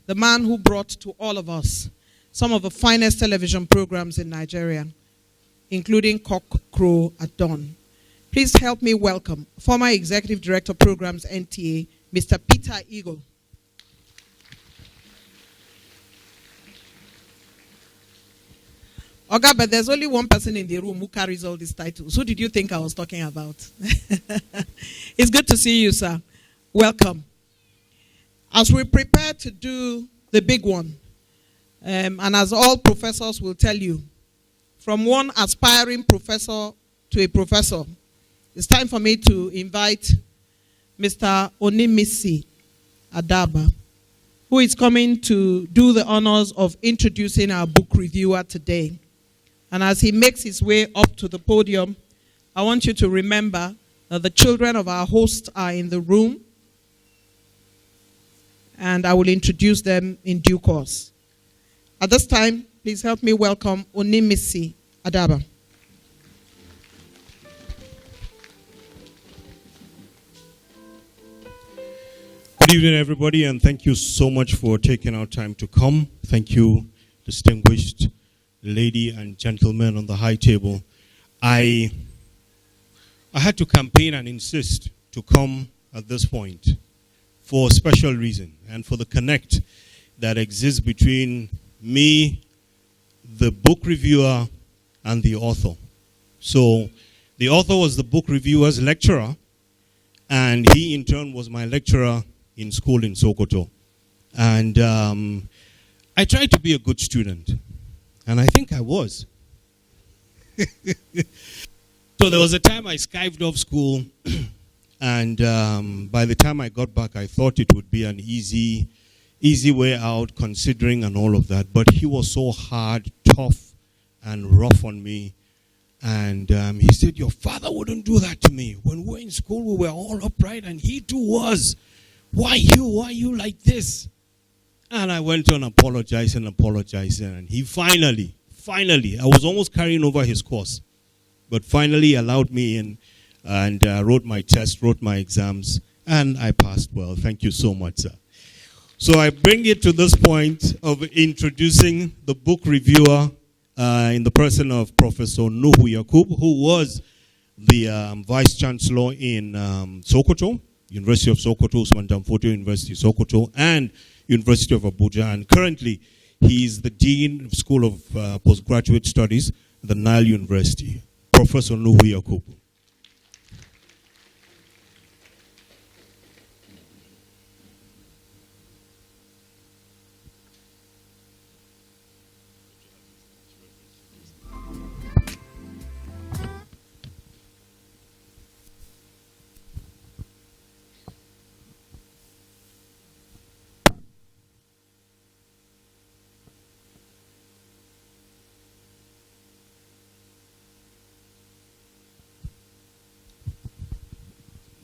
the man who brought to all of us some of the finest television programs in Nigeria, including Cock Crow at Dawn. Please help me welcome former Executive Director of Programs NTA, Mr. Peter Eagle. Oga, but there's only one person in the room who carries all these titles. Who did you think I was talking about? It's good to see you, sir. Welcome. As we prepare to do the big one, and as all professors will tell you, from one aspiring professor to a professor, it's time for me to invite Mr. Onimisi Adaba, who is coming to do the honors of introducing our book reviewer today. And as he makes his way up to the podium, I want you to remember that the children of our host are in the room, and I will introduce them in due course. At this time, please help me welcome Onimisi Adaba. Good evening, everybody, and thank you so much for taking our time to come. Thank you, distinguished lady and gentlemen on the high table. I had to campaign and insist to come at this point for a special reason and for the connect that exists between me, the book reviewer, and the author. So the author was the book reviewer's lecturer, and he in turn was my lecturer in school in Sokoto. And I tried to be a good student, and I think I was. So there was a time I skived off school, and by the time I got back, I thought it would be an easy way out, considering and all of that. But he was so hard, tough, and rough on me. And he said, "Your father wouldn't do that to me. When we were in school, we were all upright, and he too was. Why you? Why you like this?" And I went on apologizing, and he finally, I was almost carrying over his course, but finally allowed me in and wrote my test, wrote my exams, and I passed well. Thank you so much, sir. So I bring it to this point of introducing the book reviewer in the person of Professor Nuhu Yakub, who was the Vice Chancellor in Sokoto, University of Sokoto, Usman Danfodio University, Sokoto, and University of Abuja. And currently, he is the Dean of School of Postgraduate Studies at the Nile University, Professor Nuhu Yakub.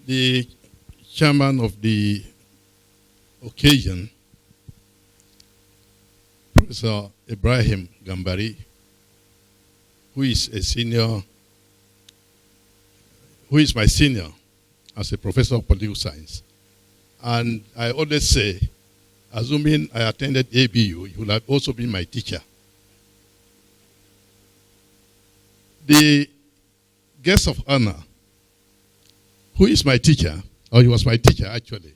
The chairman of the occasion, Professor Ibrahim Gambari, who is my senior as a professor of political science. And I always say, assuming I attended ABU, he will have also been my teacher. The guest of honor, who is my teacher, or he was my teacher actually.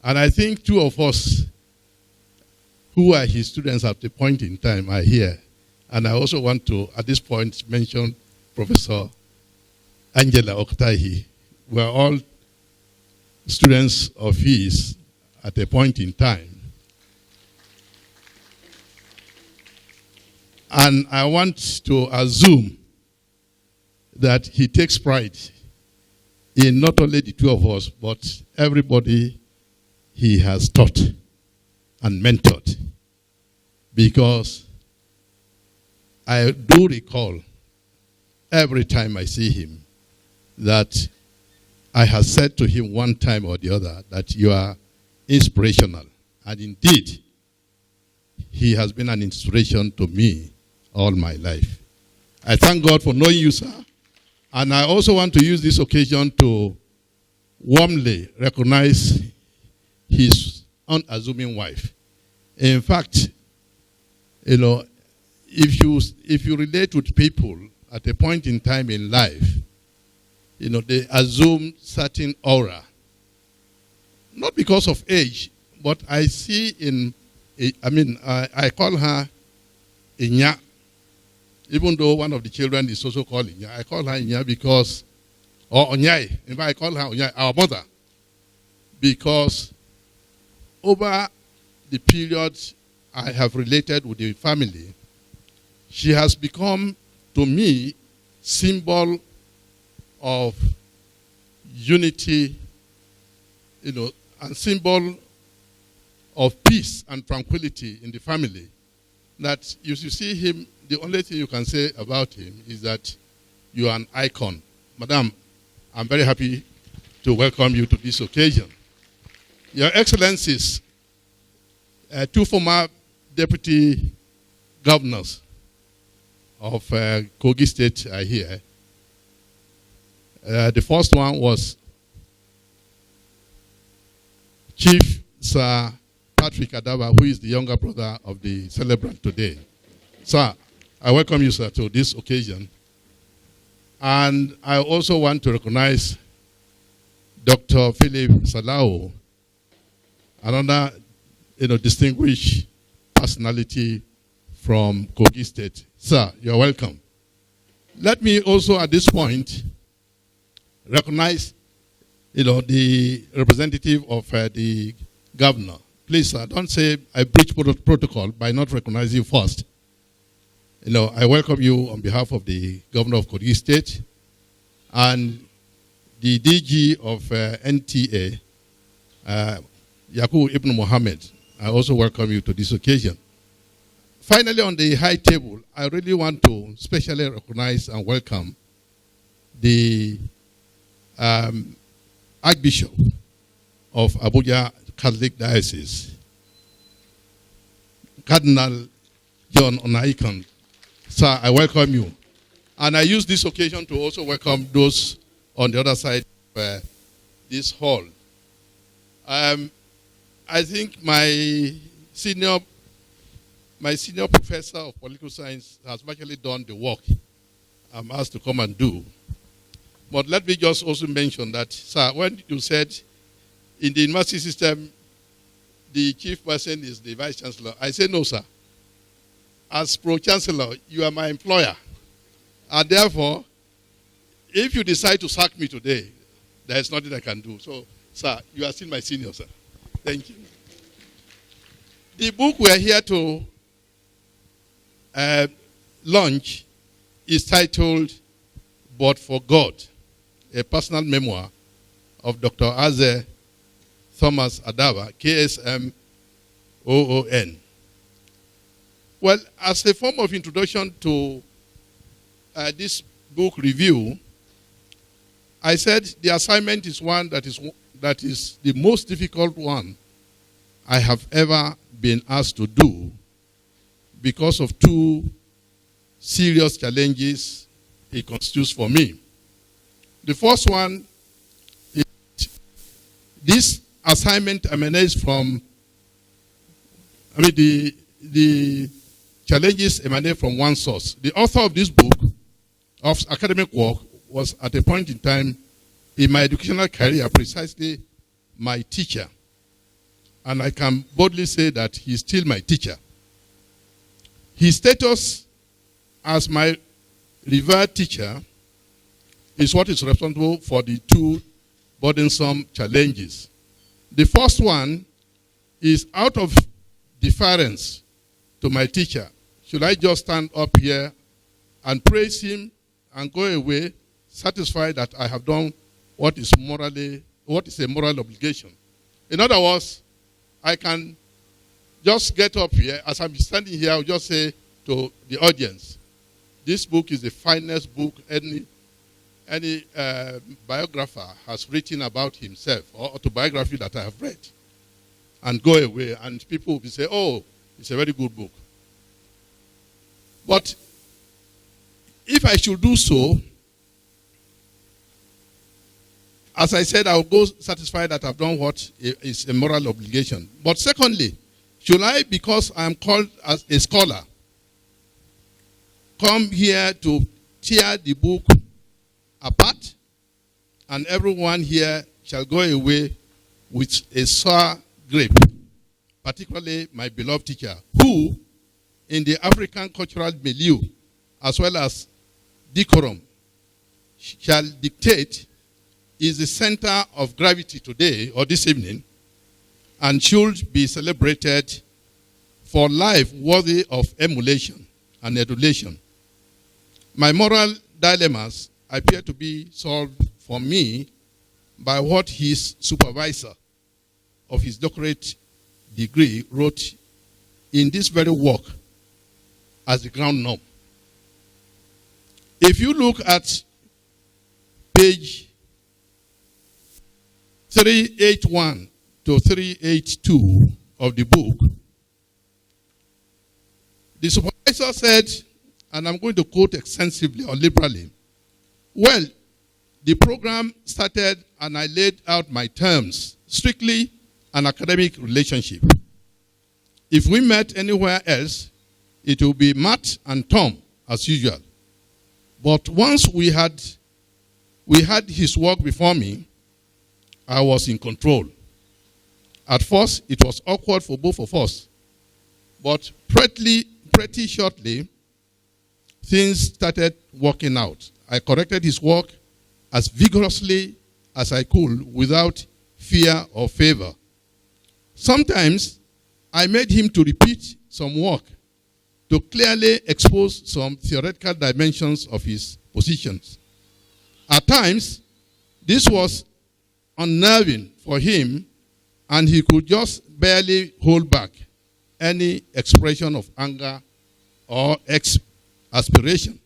And I think two of us who are his students at the point in time are here. And I also want to, at this point, mention Professor Angela Oktahi. We are all students of his at a point in time. And I want to assume that he takes pride in not only the two of us, but everybody he has taught and mentored. Because I do recall every time I see him that I have said to him one time or the other that you are inspirational. And indeed, he has been an inspiration to me all my life. I thank God for knowing you, sir. And I also want to use this occasion to warmly recognize his unassuming wife, In fact, you know, if you relate with people at a point in time in life, you know, they assume certain aura. Not because of age, but I see I call her Inya. Even though one of the children is also called Inya, I call her Inya because, or Onyai, in fact I call her Onyai, our mother, because over the period I have related with the family, she has become, to me, symbol of unity, you know, and symbol of peace and tranquility in the family. That if you see him, the only thing you can say about him is that you are an icon. Madam, I'm very happy to welcome you to this occasion. Your Excellencies, two former deputy governors of Kogi State are here. The first one was Chief Sir Patrick Adaba, who is the younger brother of the celebrant today. Sir, I welcome you, sir, to this occasion. And I also want to recognize Dr. Philip Salao, another distinguished personality from Kogi State. Sir, you're welcome. Let me also at this point recognize the representative of the governor. Please, sir, don't say I breach protocol by not recognizing you first. I welcome you on behalf of the governor of Kogi State and the DG of NTA, Yakubu Ibn Mohammed. I also welcome you to this occasion. Finally, on the high table, I really want to specially recognize and welcome the Archbishop of Abuja Catholic Diocese, Cardinal John Onaikan. Sir, I welcome you. And I use this occasion to also welcome those on the other side of this hall. I think my senior professor of political science has actually done the work I'm asked to come and do. But let me just also mention that, sir, when you said in the university system, the chief person is the vice chancellor, I say no, sir. As pro-chancellor, you are my employer. And therefore, if you decide to sack me today, there is nothing I can do. So, sir, you are still my senior, sir. Thank you. The book we are here to launch is titled But for God, a personal memoir of Dr. Aze Thomas Adaba, KSM OON. Well, as a form of introduction to this book review, I said the assignment is one that is the most difficult one I have ever been asked to do because of two serious challenges it constitutes for me. The first one is this assignment emanates from, the challenges emanate from one source. The author of this book, of academic work, was at a point in time in my educational career precisely my teacher. And I can boldly say that he's still my teacher. His status as my revered teacher is what is responsible for the two burdensome challenges. The first one is out of deference to my teacher. Should I just stand up here and praise him and go away satisfied that I have done what is a moral obligation? In other words, I can just get up here, as I'm standing here, I'll just say to the audience, this book is the finest book any biographer has written about himself, or autobiography that I have read, and go away, and people will say, oh, it's a very good book. But if I should do so, as I said, I will go satisfied that I've done what is a moral obligation. But secondly, Should I, because I am called as a scholar, come here to tear the book apart, and everyone here shall go away with a sour grape, particularly my beloved teacher, who, in the African cultural milieu, as well as decorum, shall dictate, is the center of gravity today or this evening, and should be celebrated for life worthy of emulation and adulation. My moral dilemmas appear to be solved for me by what his supervisor of his doctorate degree wrote in this very work as the ground norm. If you look at page 381 to 382 of the book, the supervisor said, and I'm going to quote extensively or liberally, well, the program started and I laid out my terms, strictly an academic relationship. If we met anywhere else, it will be Matt and Tom as usual. But once we had his work before me, I was in control. At first, it was awkward for both of us. But pretty shortly, things started working out. I corrected his work as vigorously as I could without fear or favor. Sometimes, I made him to repeat some work to clearly expose some theoretical dimensions of his positions. At times, this was unnerving for him, and he could just barely hold back any expression of anger or aspiration.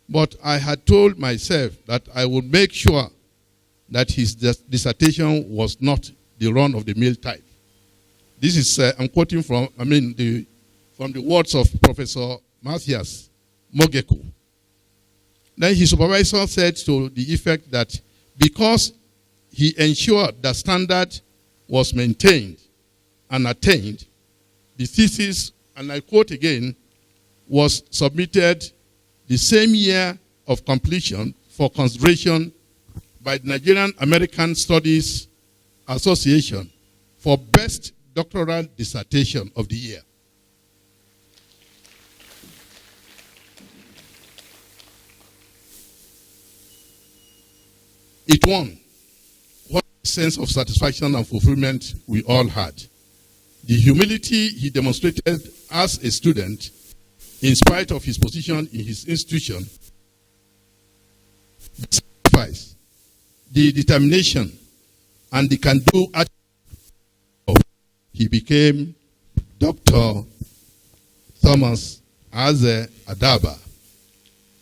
But I had told myself that I would make sure that his dissertation was not the run-of-the-mill type. This is, I'm quoting from the words of Professor Matthias Mogeko. Then his supervisor said to the effect that because he ensured that standard was maintained and attained, the thesis, and I quote again, was submitted the same year of completion for consideration by the Nigerian American Studies Association for Best Doctoral Dissertation of the Year. It won. What sense of satisfaction and fulfillment we all had. The humility he demonstrated as a student, in spite of his position in his institution, the sacrifice, the determination, and the can-do attitude, he became Dr. Thomas Aze Adaba.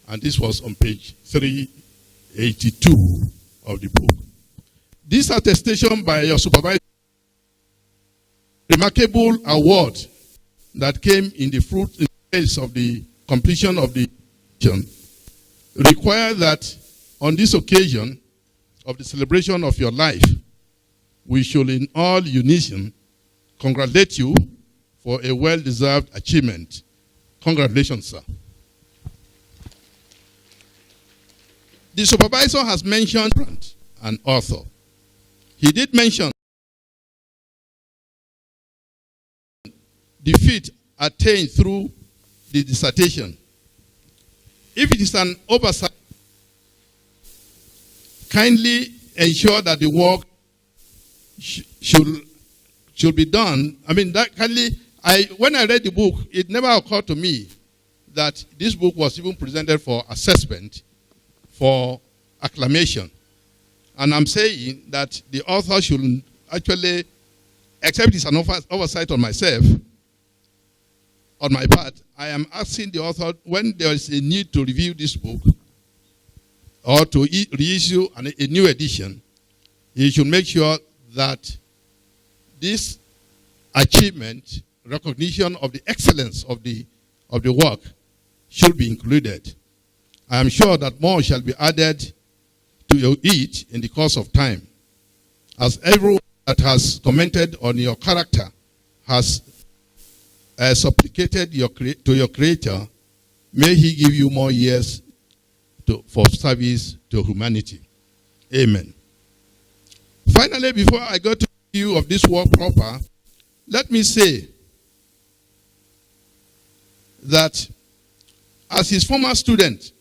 And this was on page 382 of the book. This attestation by your supervisor, remarkable award that came in the face of the completion of the mission, require that on this occasion of the celebration of your life, we should in all unison congratulate you for a well-deserved achievement. Congratulations, sir. The supervisor has mentioned an author. He did mention the feat attained through the dissertation. If it is an oversight, kindly ensure that the work should be done. When I read the book, it never occurred to me that this book was even presented for assessment, for acclamation. And I'm saying that the author should actually, except it's an oversight on myself, on my part, I am asking the author, when there is a need to review this book or to reissue a new edition, he should make sure that this achievement, recognition of the excellence of the work, should be included. I am sure that more shall be added to it in the course of time. As everyone that has commented on your character has supplicated to your Creator, may He give you more years for service to humanity. Amen. Finally, before I go to the view of this work proper, let me say that as his former student,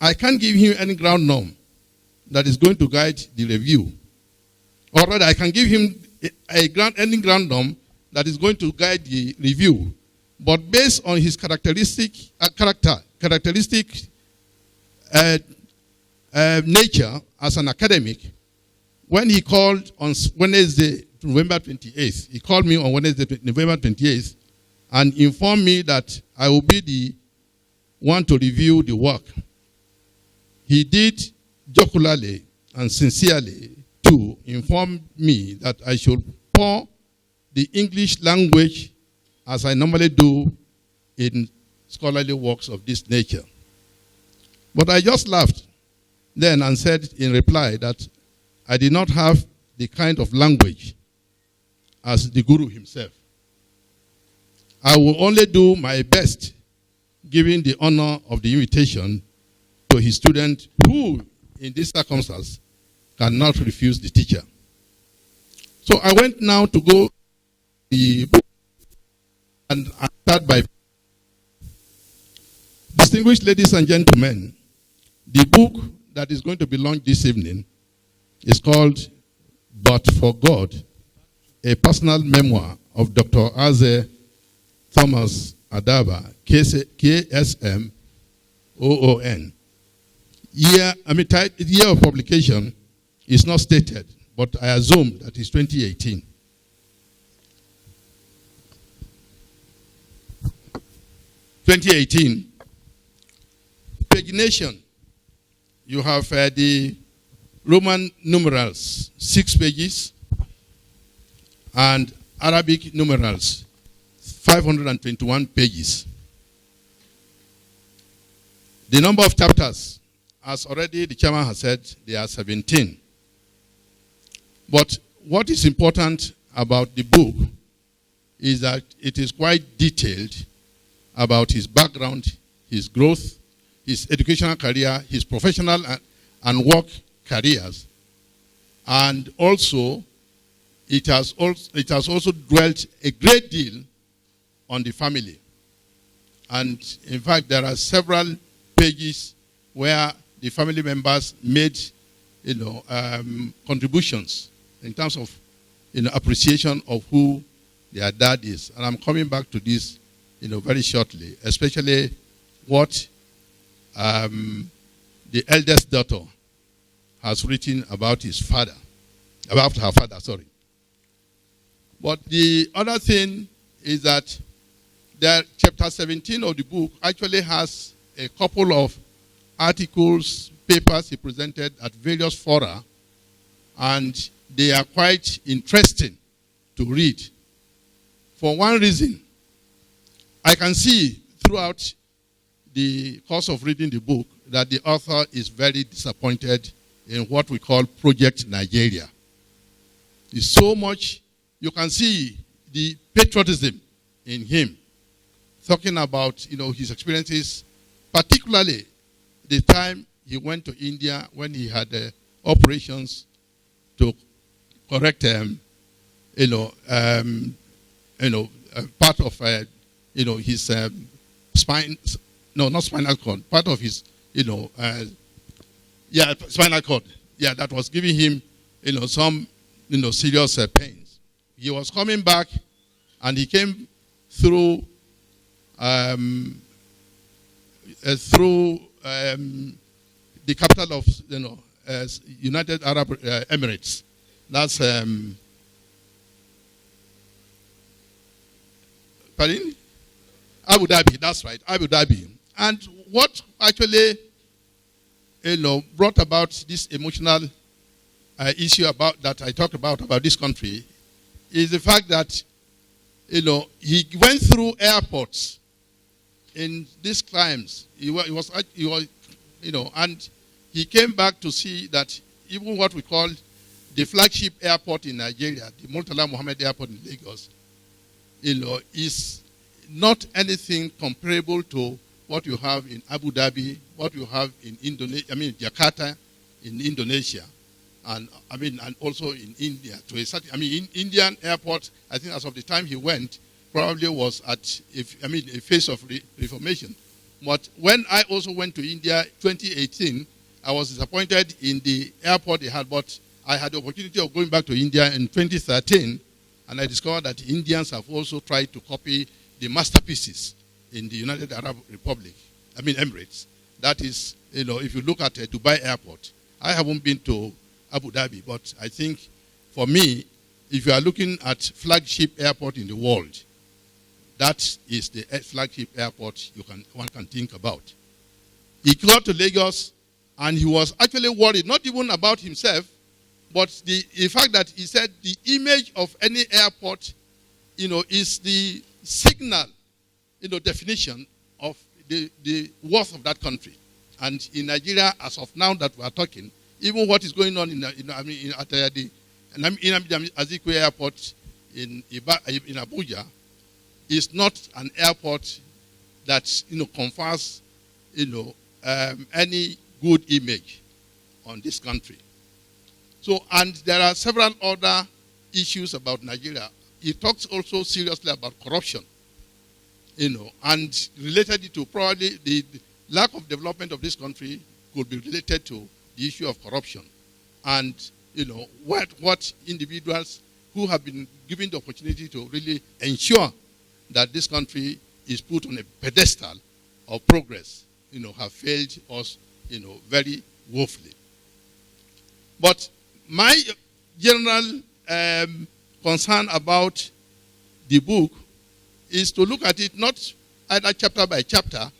I can't give him any ground norm that is going to guide the review. Or rather, I can give him any ground norm that is going to guide the review. But based on his characteristic nature as an academic, when he called on Wednesday, November 28th, he called me on Wednesday, November 28th, and informed me that I will be the one to review the work. He did jocularly and sincerely to inform me that I should pour the English language as I normally do in scholarly works of this nature. But I just laughed then and said in reply that I did not have the kind of language as the Guru himself. I will only do my best, giving the honor of the invitation to his student who, in this circumstance, cannot refuse the teacher. So I went now to go the book, and I start by, distinguished ladies and gentlemen, the book that is going to be launched this evening is called But for God, a personal memoir of Dr. Aze Thomas Adaba, KSM OON. Year of publication is not stated, but I assume that it's 2018. Pagination. You have the Roman numerals, 6 pages, and Arabic numerals, 521 pages. The number of chapters, as already the chairman has said, they are 17. But what is important about the book is that it is quite detailed about his background, his growth, his educational career, his professional and work careers. And also, it has also dwelt a great deal on the family. And in fact, there are several pages where the family members made, contributions in terms of, appreciation of who their dad is. And I'm coming back to this, very shortly, especially what the eldest daughter has written about her father, sorry. But the other thing is that chapter 17 of the book actually has a couple of articles, papers he presented at various fora, and they are quite interesting to read. For one reason, I can see throughout the course of reading the book that the author is very disappointed in what we call Project Nigeria. It's so much, you can see the patriotism in him, talking about his experiences, particularly the time he went to India when he had operations to correct part of his spine, no, not spinal cord, part of his spinal cord, that was giving him some serious pains. He was coming back, and he came through the capital of United Arab Emirates. That's pardon? Abu Dhabi. That's right, Abu Dhabi. And what actually brought about this emotional issue that I talked about this country is the fact that he went through airports in these climes. He was and he came back to see that even what we call the flagship airport in Nigeria, the Murtala Mohammed Airport in Lagos, is not anything comparable to what you have in Abu Dhabi, what you have in Jakarta in Indonesia, and also in India. In Indian airport, I think as of the time he went, probably was at a phase of reformation. But when I also went to India 2018, I was disappointed in the airport they had, but I had the opportunity of going back to India in 2013, and I discovered that Indians have also tried to copy the masterpieces in the United Arab Emirates. That is, if you look at Dubai airport, I haven't been to Abu Dhabi, but I think for me, if you are looking at flagship airport in the world, that is the flagship airport one can think about. He got to Lagos, and he was actually worried, not even about himself, but the fact that he said the image of any airport, is the signal, definition of the worth of that country. And in Nigeria, as of now that we are talking, even what is going on at the Azikwe Airport in Abuja is not an airport that confers any good image on this country. So, and there are several other issues about Nigeria. He talks also seriously about corruption, and related it to probably the lack of development of this country could be related to the issue of corruption. And, what individuals who have been given the opportunity to really ensure that this country is put on a pedestal of progress, have failed us, very woefully. But my general concern about the book is to look at it not either chapter by chapter,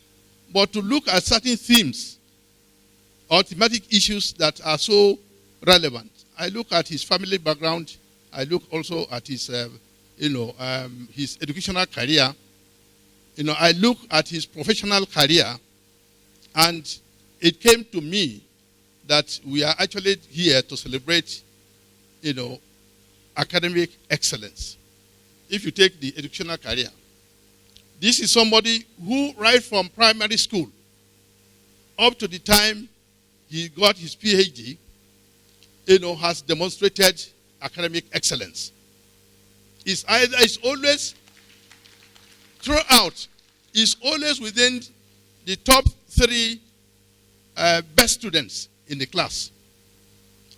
but to look at certain themes or thematic issues that are so relevant. I look at his family background. I look also at his, his educational career. I look at his professional career, and it came to me that we are actually here to celebrate, academic excellence. If you take the educational career, this is somebody who, right from primary school up to the time he got his PhD, has demonstrated academic excellence. It's always throughout, is always within the top 3 best students in the class.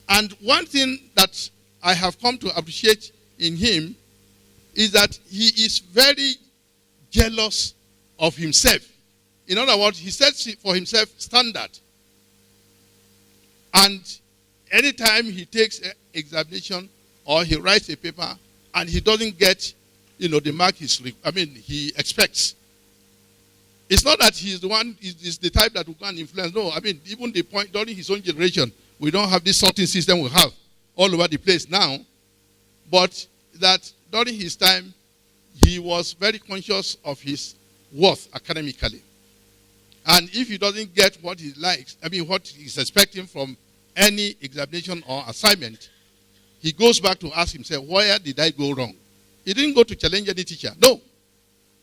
And one thing that I have come to appreciate in him is that he is very jealous of himself. In other words, he sets for himself standard. And anytime he takes an examination or he writes a paper and he doesn't get, the mark he expects, it's not that he's the one, is the type that will can influence. No, even the point during his own generation, we don't have this sorting system we have all over the place now. But that during his time, he was very conscious of his worth academically. And if he doesn't get what he likes, what he's expecting from any examination or assignment, he goes back to ask himself, where did I go wrong? He didn't go to challenge any teacher. No,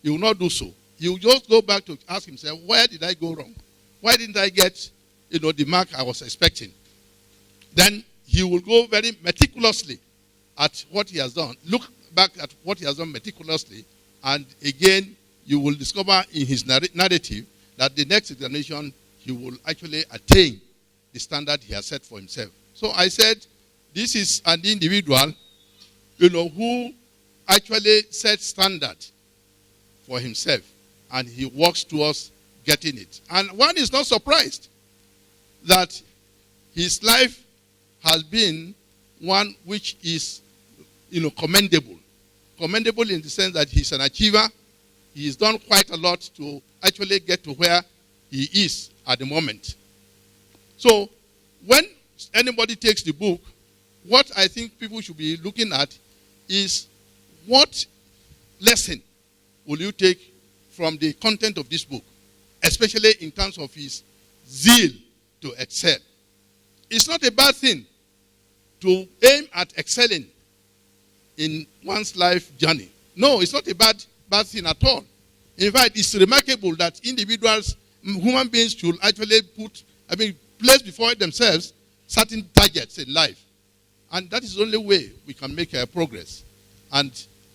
he will not do so. He will just go back to ask himself, where did I go wrong? Why didn't I get, the mark I was expecting? Then he will go very meticulously at what he has done. Look back at what he has done meticulously, and again, you will discover in his narrative that the next examination, he will actually attain the standard he has set for himself. So I said, this is an individual, who actually sets standard for himself, and he works towards getting it. And one is not surprised that his life has been one which is, commendable. Commendable in the sense that he's an achiever. He has done quite a lot to actually get to where he is at the moment. So when anybody takes the book, what I think people should be looking at is what lesson will you take from the content of this book, especially in terms of his zeal to excel. It's not a bad thing to aim at excelling in one's life journey. No, it's not a bad thing at all. In fact, it's remarkable that individuals, human beings should actually place before themselves certain targets in life. And that is the only way we can make progress. And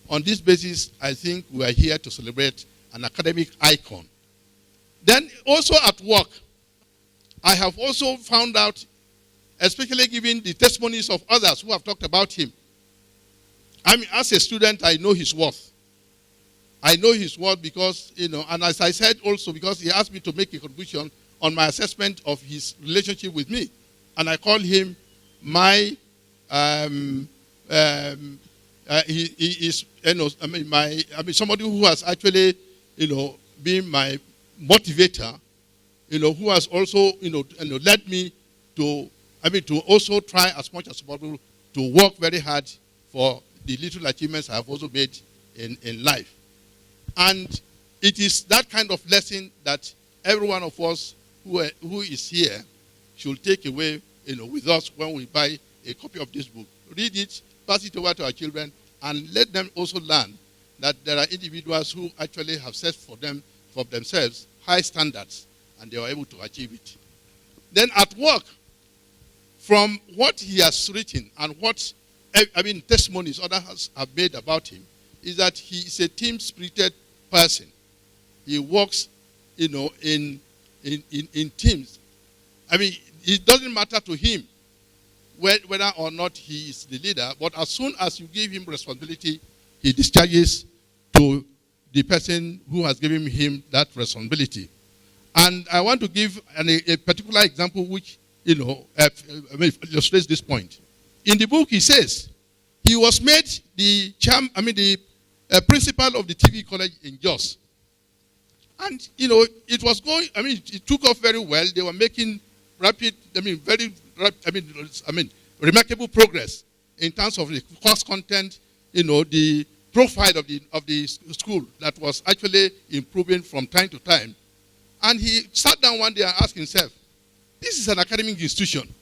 on this basis, I think we are here to celebrate an academic icon. Then also at work, I have also found out, especially given the testimonies of others who have talked about him. I mean, as a student, I know his worth. I know his worth because, and as I said also, because he asked me to make a contribution on my assessment of his relationship with me. And I call him my, he is, somebody who has actually, been my motivator, who has also, led me to, to also try as much as possible to work very hard for the little achievements I have also made in life. And it is that kind of lesson that every one of us who is here should take away, with us when we buy a copy of this book. Read it, pass it over to our children, and let them also learn that there are individuals who actually have set for themselves high standards, and they were able to achieve it. Then at work, from what he has written and what testimonies others have made about him, is that he is a team-spirited person. He works, in teams. It doesn't matter to him whether or not he is the leader, but as soon as you give him responsibility, he discharges to the person who has given him that responsibility. And I want to give a particular example which, illustrates this point. In the book, he says, he was made the principal of the TV college in Jos. And, it was going, it took off very well. They were making remarkable progress in terms of the course content, the profile of the school that was actually improving from time to time. And he sat down one day and asked himself, this is an academic institution,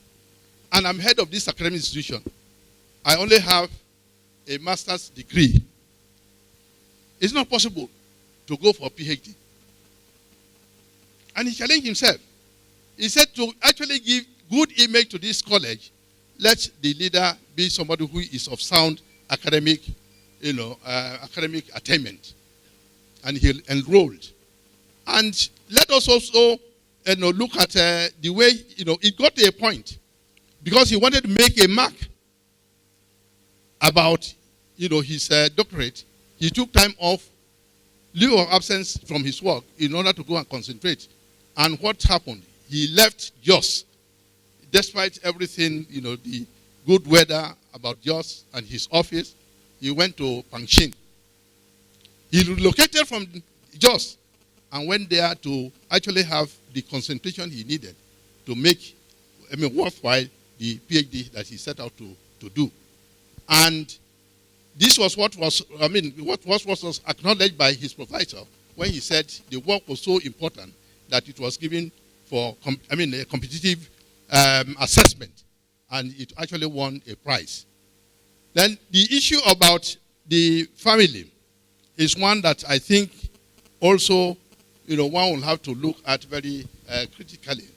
and I'm head of this academic institution. I only have a master's degree. It's not possible to go for a PhD. And he challenged himself. He said to actually give good image to this college, let the leader be somebody who is of sound academic, academic attainment. And he enrolled. And let us also look at the way, it got to a point, because he wanted to make a mark about, his doctorate. He took time off, leave of absence from his work in order to go and concentrate. And what happened? He left Jos, despite everything, the good weather about Jos and his office. He went to Pangshin. He relocated from Jos and went there to actually have the concentration he needed to make, worthwhile the PhD that he set out to do. And this was what was acknowledged by his professor when he said the work was so important that it was given for, a competitive assessment, and it actually won a prize. Then the issue about the family is one that I think also, one will have to look at very critically.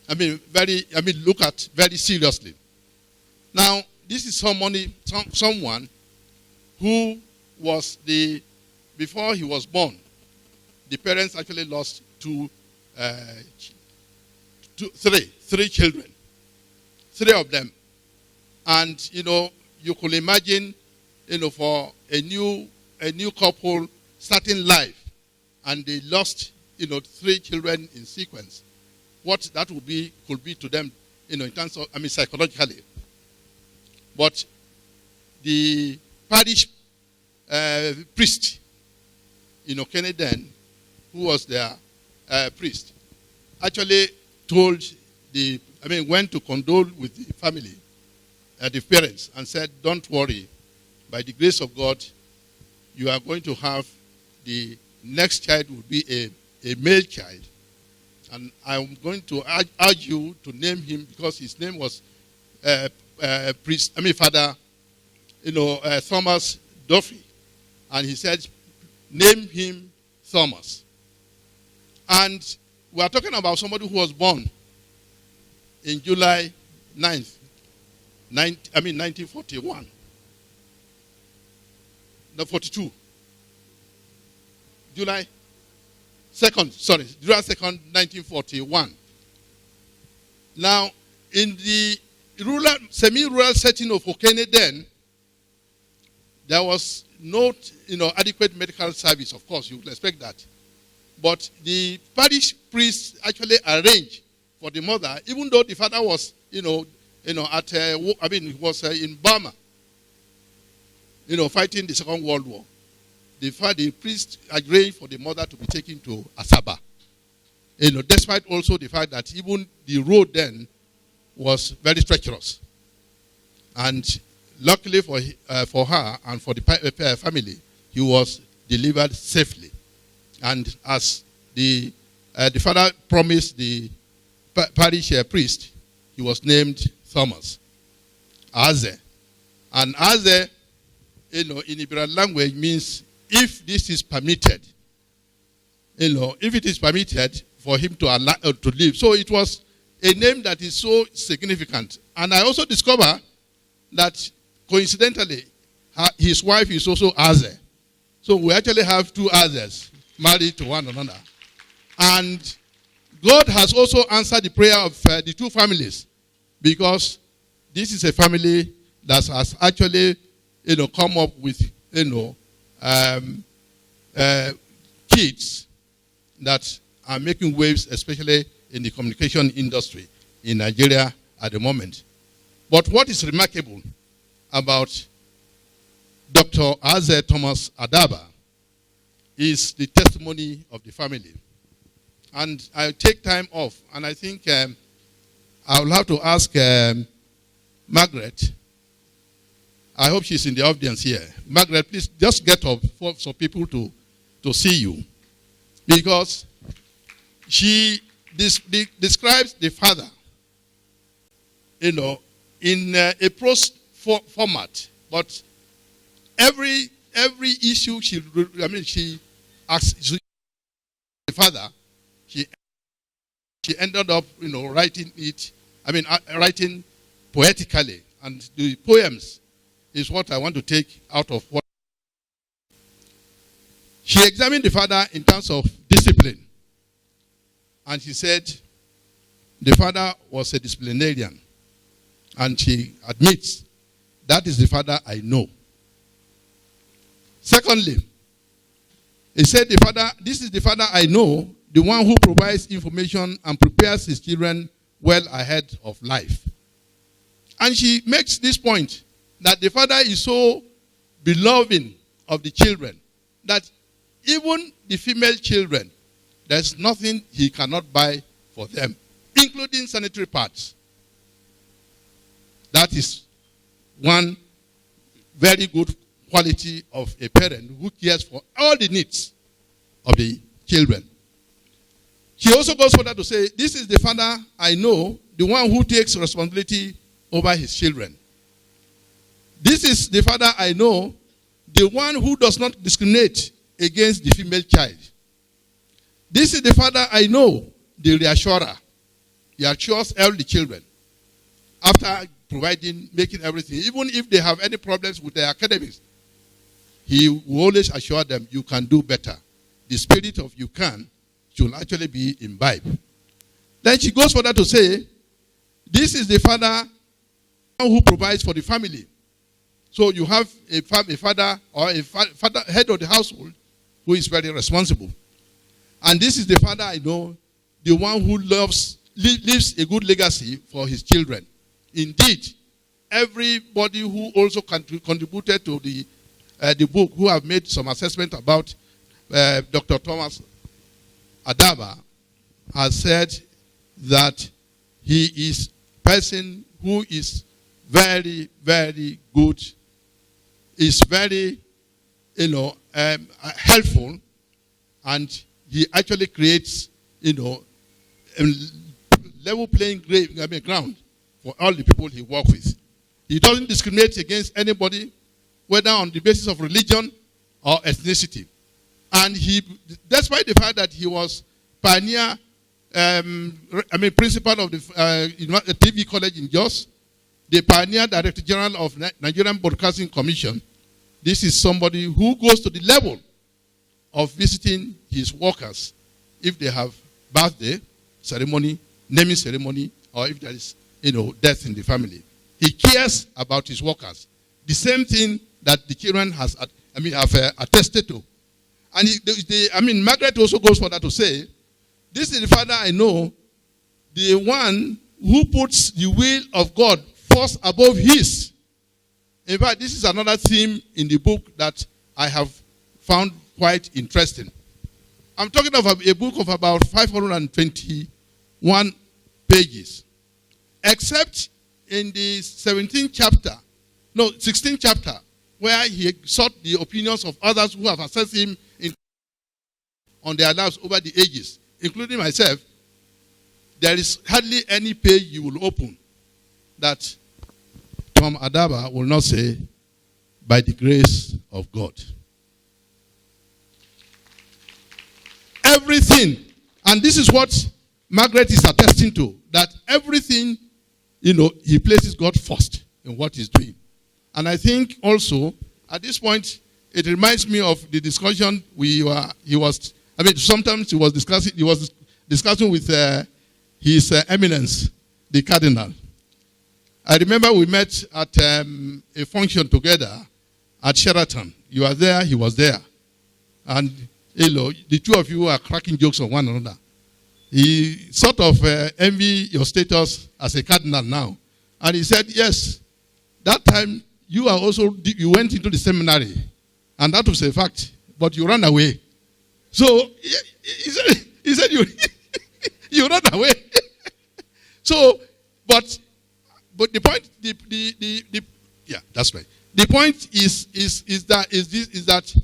Look at very seriously. Now, this is someone who was before he was born, the parents actually lost three children, three of them. And, you could imagine, for a new couple starting life, and they lost, three children in sequence, what that could be to them, in terms of, psychologically. But the parish priest, Kennedy, who was their priest, actually went to condole with the family, the parents, and said, don't worry, by the grace of God, you are going to have the next child will be a male child. And I'm going to urge you to name him, because his name was Father Thomas Duffy. And he said, name him Thomas. And we are talking about somebody who was born in July 9th, 1941. No, 42. July 2nd, 1941. Now, in the semi-rural setting of Okene then, there was not, adequate medical service. Of course, you would expect that. But the parish priest actually arranged for the mother, even though the father was, he was in Burma, fighting the Second World War. The priest arranged for the mother to be taken to Asaba. Despite also the fact that even the road then was very treacherous. And luckily for her and for the family, he was delivered safely. And as the father promised the parish priest, he was named Thomas. Aze. And Aze, in Iberian language means if this is permitted. If it is permitted for him to live. So it was a name that is so significant. And I also discovered that coincidentally, his wife is also Aze. So we actually have two Azes married to one another. And God has also answered the prayer of the two families, because this is a family that has actually, come up with, kids that are making waves, especially in the communication industry in Nigeria at the moment. But what is remarkable about Dr. Aze Thomas Adaba is the testimony of the family. And I'll take time off, and I think I will have to ask Margaret. I hope she's in the audience here. Margaret, please just get up for people to see you. Because she describes the father, in a prose format. But every issue she asks the father, she ended up, writing it, writing poetically. And the poems is what I want to take out of what. She examined the father in terms of discipline. And she said the father was a disciplinarian. And she admits, that is the father I know. Secondly, he said, this is the father I know, the one who provides information and prepares his children well ahead of life. And she makes this point, that the father is so beloved of the children, that even the female children, there's nothing he cannot buy for them, including sanitary pads. That is one very good quality of a parent who cares for all the needs of the children. She also goes further to say, this is the father I know, the one who takes responsibility over his children. This is the father I know, the one who does not discriminate against the female child. This is the father I know, the reassurer. He assures all the children after making everything. Even if they have any problems with their academics, he will always assure them, you can do better. The spirit of you can should actually be imbibed. Then she goes further to say, this is the father who provides for the family. So you have a father or a father, head of the household, who is very responsible. And this is the father I know, the one who leaves a good legacy for his children. Indeed, everybody who also contributed to the book, who have made some assessment about Dr. Thomas Adaba, has said that he is a person who is very, very good, is very, helpful, and he actually creates, a level playing ground for all the people he works with. He doesn't discriminate against anybody, whether on the basis of religion, or ethnicity. And he, despite the fact that he was pioneer, principal of the TV college in Jos, the pioneer director general of Nigerian Broadcasting Commission, this is somebody who goes to the level of visiting his workers if they have birthday ceremony, naming ceremony, or if there is, death in the family. He cares about his workers. The same thing that the children have attested to. And Margaret also goes further to say, this is the father I know, the one who puts the will of God first above his. In fact, this is another theme in the book that I have found quite interesting. I'm talking of a book of about 521 pages. Except in the 16th chapter, where he sought the opinions of others who have assessed him on their lives over the ages, including myself. There is hardly any page you will open that Tom Adaba will not say, by the grace of God. Everything, and this is what Margaret is attesting to, that everything, he places God first in what he's doing. And I think also, at this point, it reminds me of the discussion sometimes he was discussing with His Eminence, the Cardinal. I remember we met at a function together at Sheraton. You were there, he was there. And, the two of you are cracking jokes on one another. He sort of envy your status as a cardinal now. And he said, yes, that time you went into the seminary. And that was a fact. But you ran away. So, he said you, you ran away. So, but the point, yeah, that's right. The point is that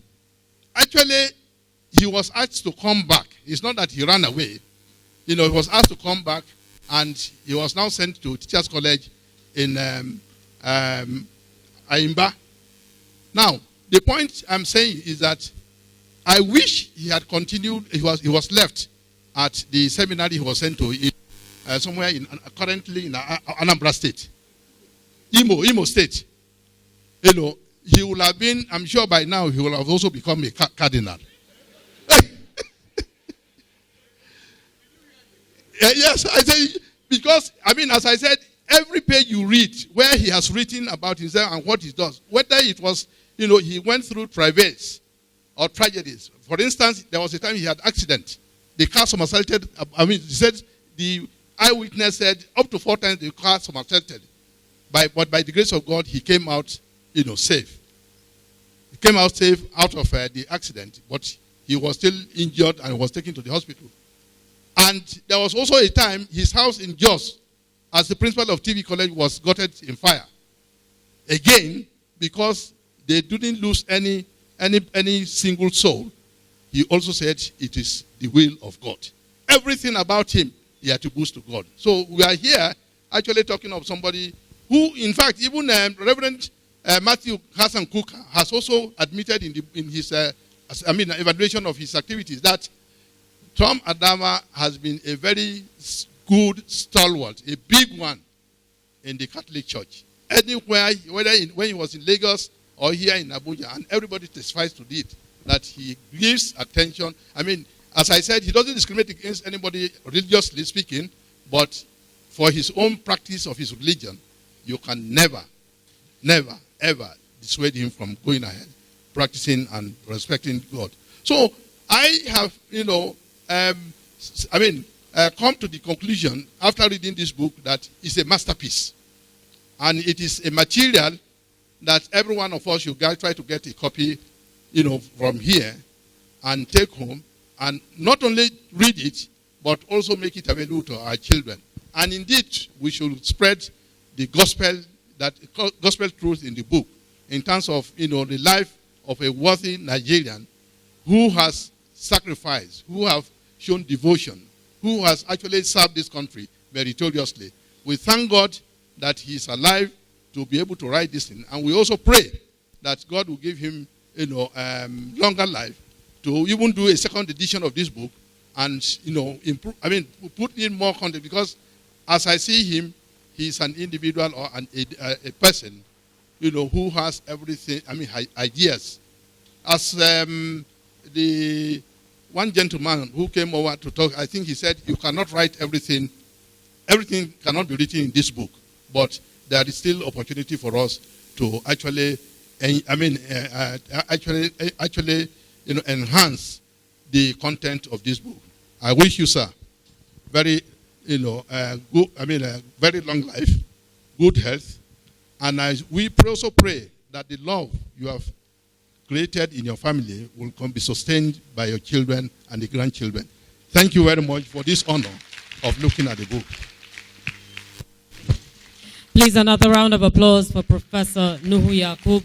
actually he was asked to come back. It's not that he ran away. He was asked to come back, and he was now sent to Teachers College in Aimba. Now, the point I'm saying is that I wish he had continued. He was left at the seminary he was sent to somewhere currently in Anambra State, Imo State. He would have been. I'm sure by now he will have also become a cardinal. Yes, I say, because, as I said, every page you read where he has written about himself and what he does, whether it was, he went through travails or tragedies. For instance, there was a time he had accident. The car somersaulted. He said, the eyewitness said up to 4 times the car somersaulted. But by the grace of God, he came out, safe. He came out safe out of the accident, but he was still injured and was taken to the hospital. And there was also a time his house in Jos, as the principal of TV College, was gutted in fire. Again, because they didn't lose any single soul, he also said it is the will of God. Everything about him he attributes to God. So we are here actually talking of somebody who, in fact, even Reverend Matthew Hassan Cook has also admitted in his evaluation of his activities that Tom Adama has been a very good stalwart, a big one in the Catholic Church. Anywhere, when he was in Lagos or here in Abuja, and everybody testifies to it, that he gives attention. As I said, he doesn't discriminate against anybody religiously speaking, but for his own practice of his religion, you can never, ever dissuade him from going ahead, practicing and respecting God. So I have, come to the conclusion after reading this book that it's a masterpiece. And it is a material that every one of us should try to get a copy, from here and take home and not only read it, but also make it available to our children. And indeed, we should spread the gospel truth in the book in terms of, the life of a worthy Nigerian who has sacrificed, who have shown devotion, who has actually served this country meritoriously. We thank God that he is alive to be able to write this thing. And we also pray that God will give him longer life to even do a second edition of this book and, improve, put in more content, because as I see him, he's an individual or a person, who has everything, ideas. As the one gentleman who came over to talk, I think he said, you cannot write everything. Everything cannot be written in this book, but there is still opportunity for us to actually, enhance the content of this book. I wish you, sir, very, good, very long life, good health, and we also pray that the love you have created in your family will be sustained by your children and the grandchildren. Thank you very much for this honor of looking at the book. Please, another round of applause for Professor Nuhu Yakub.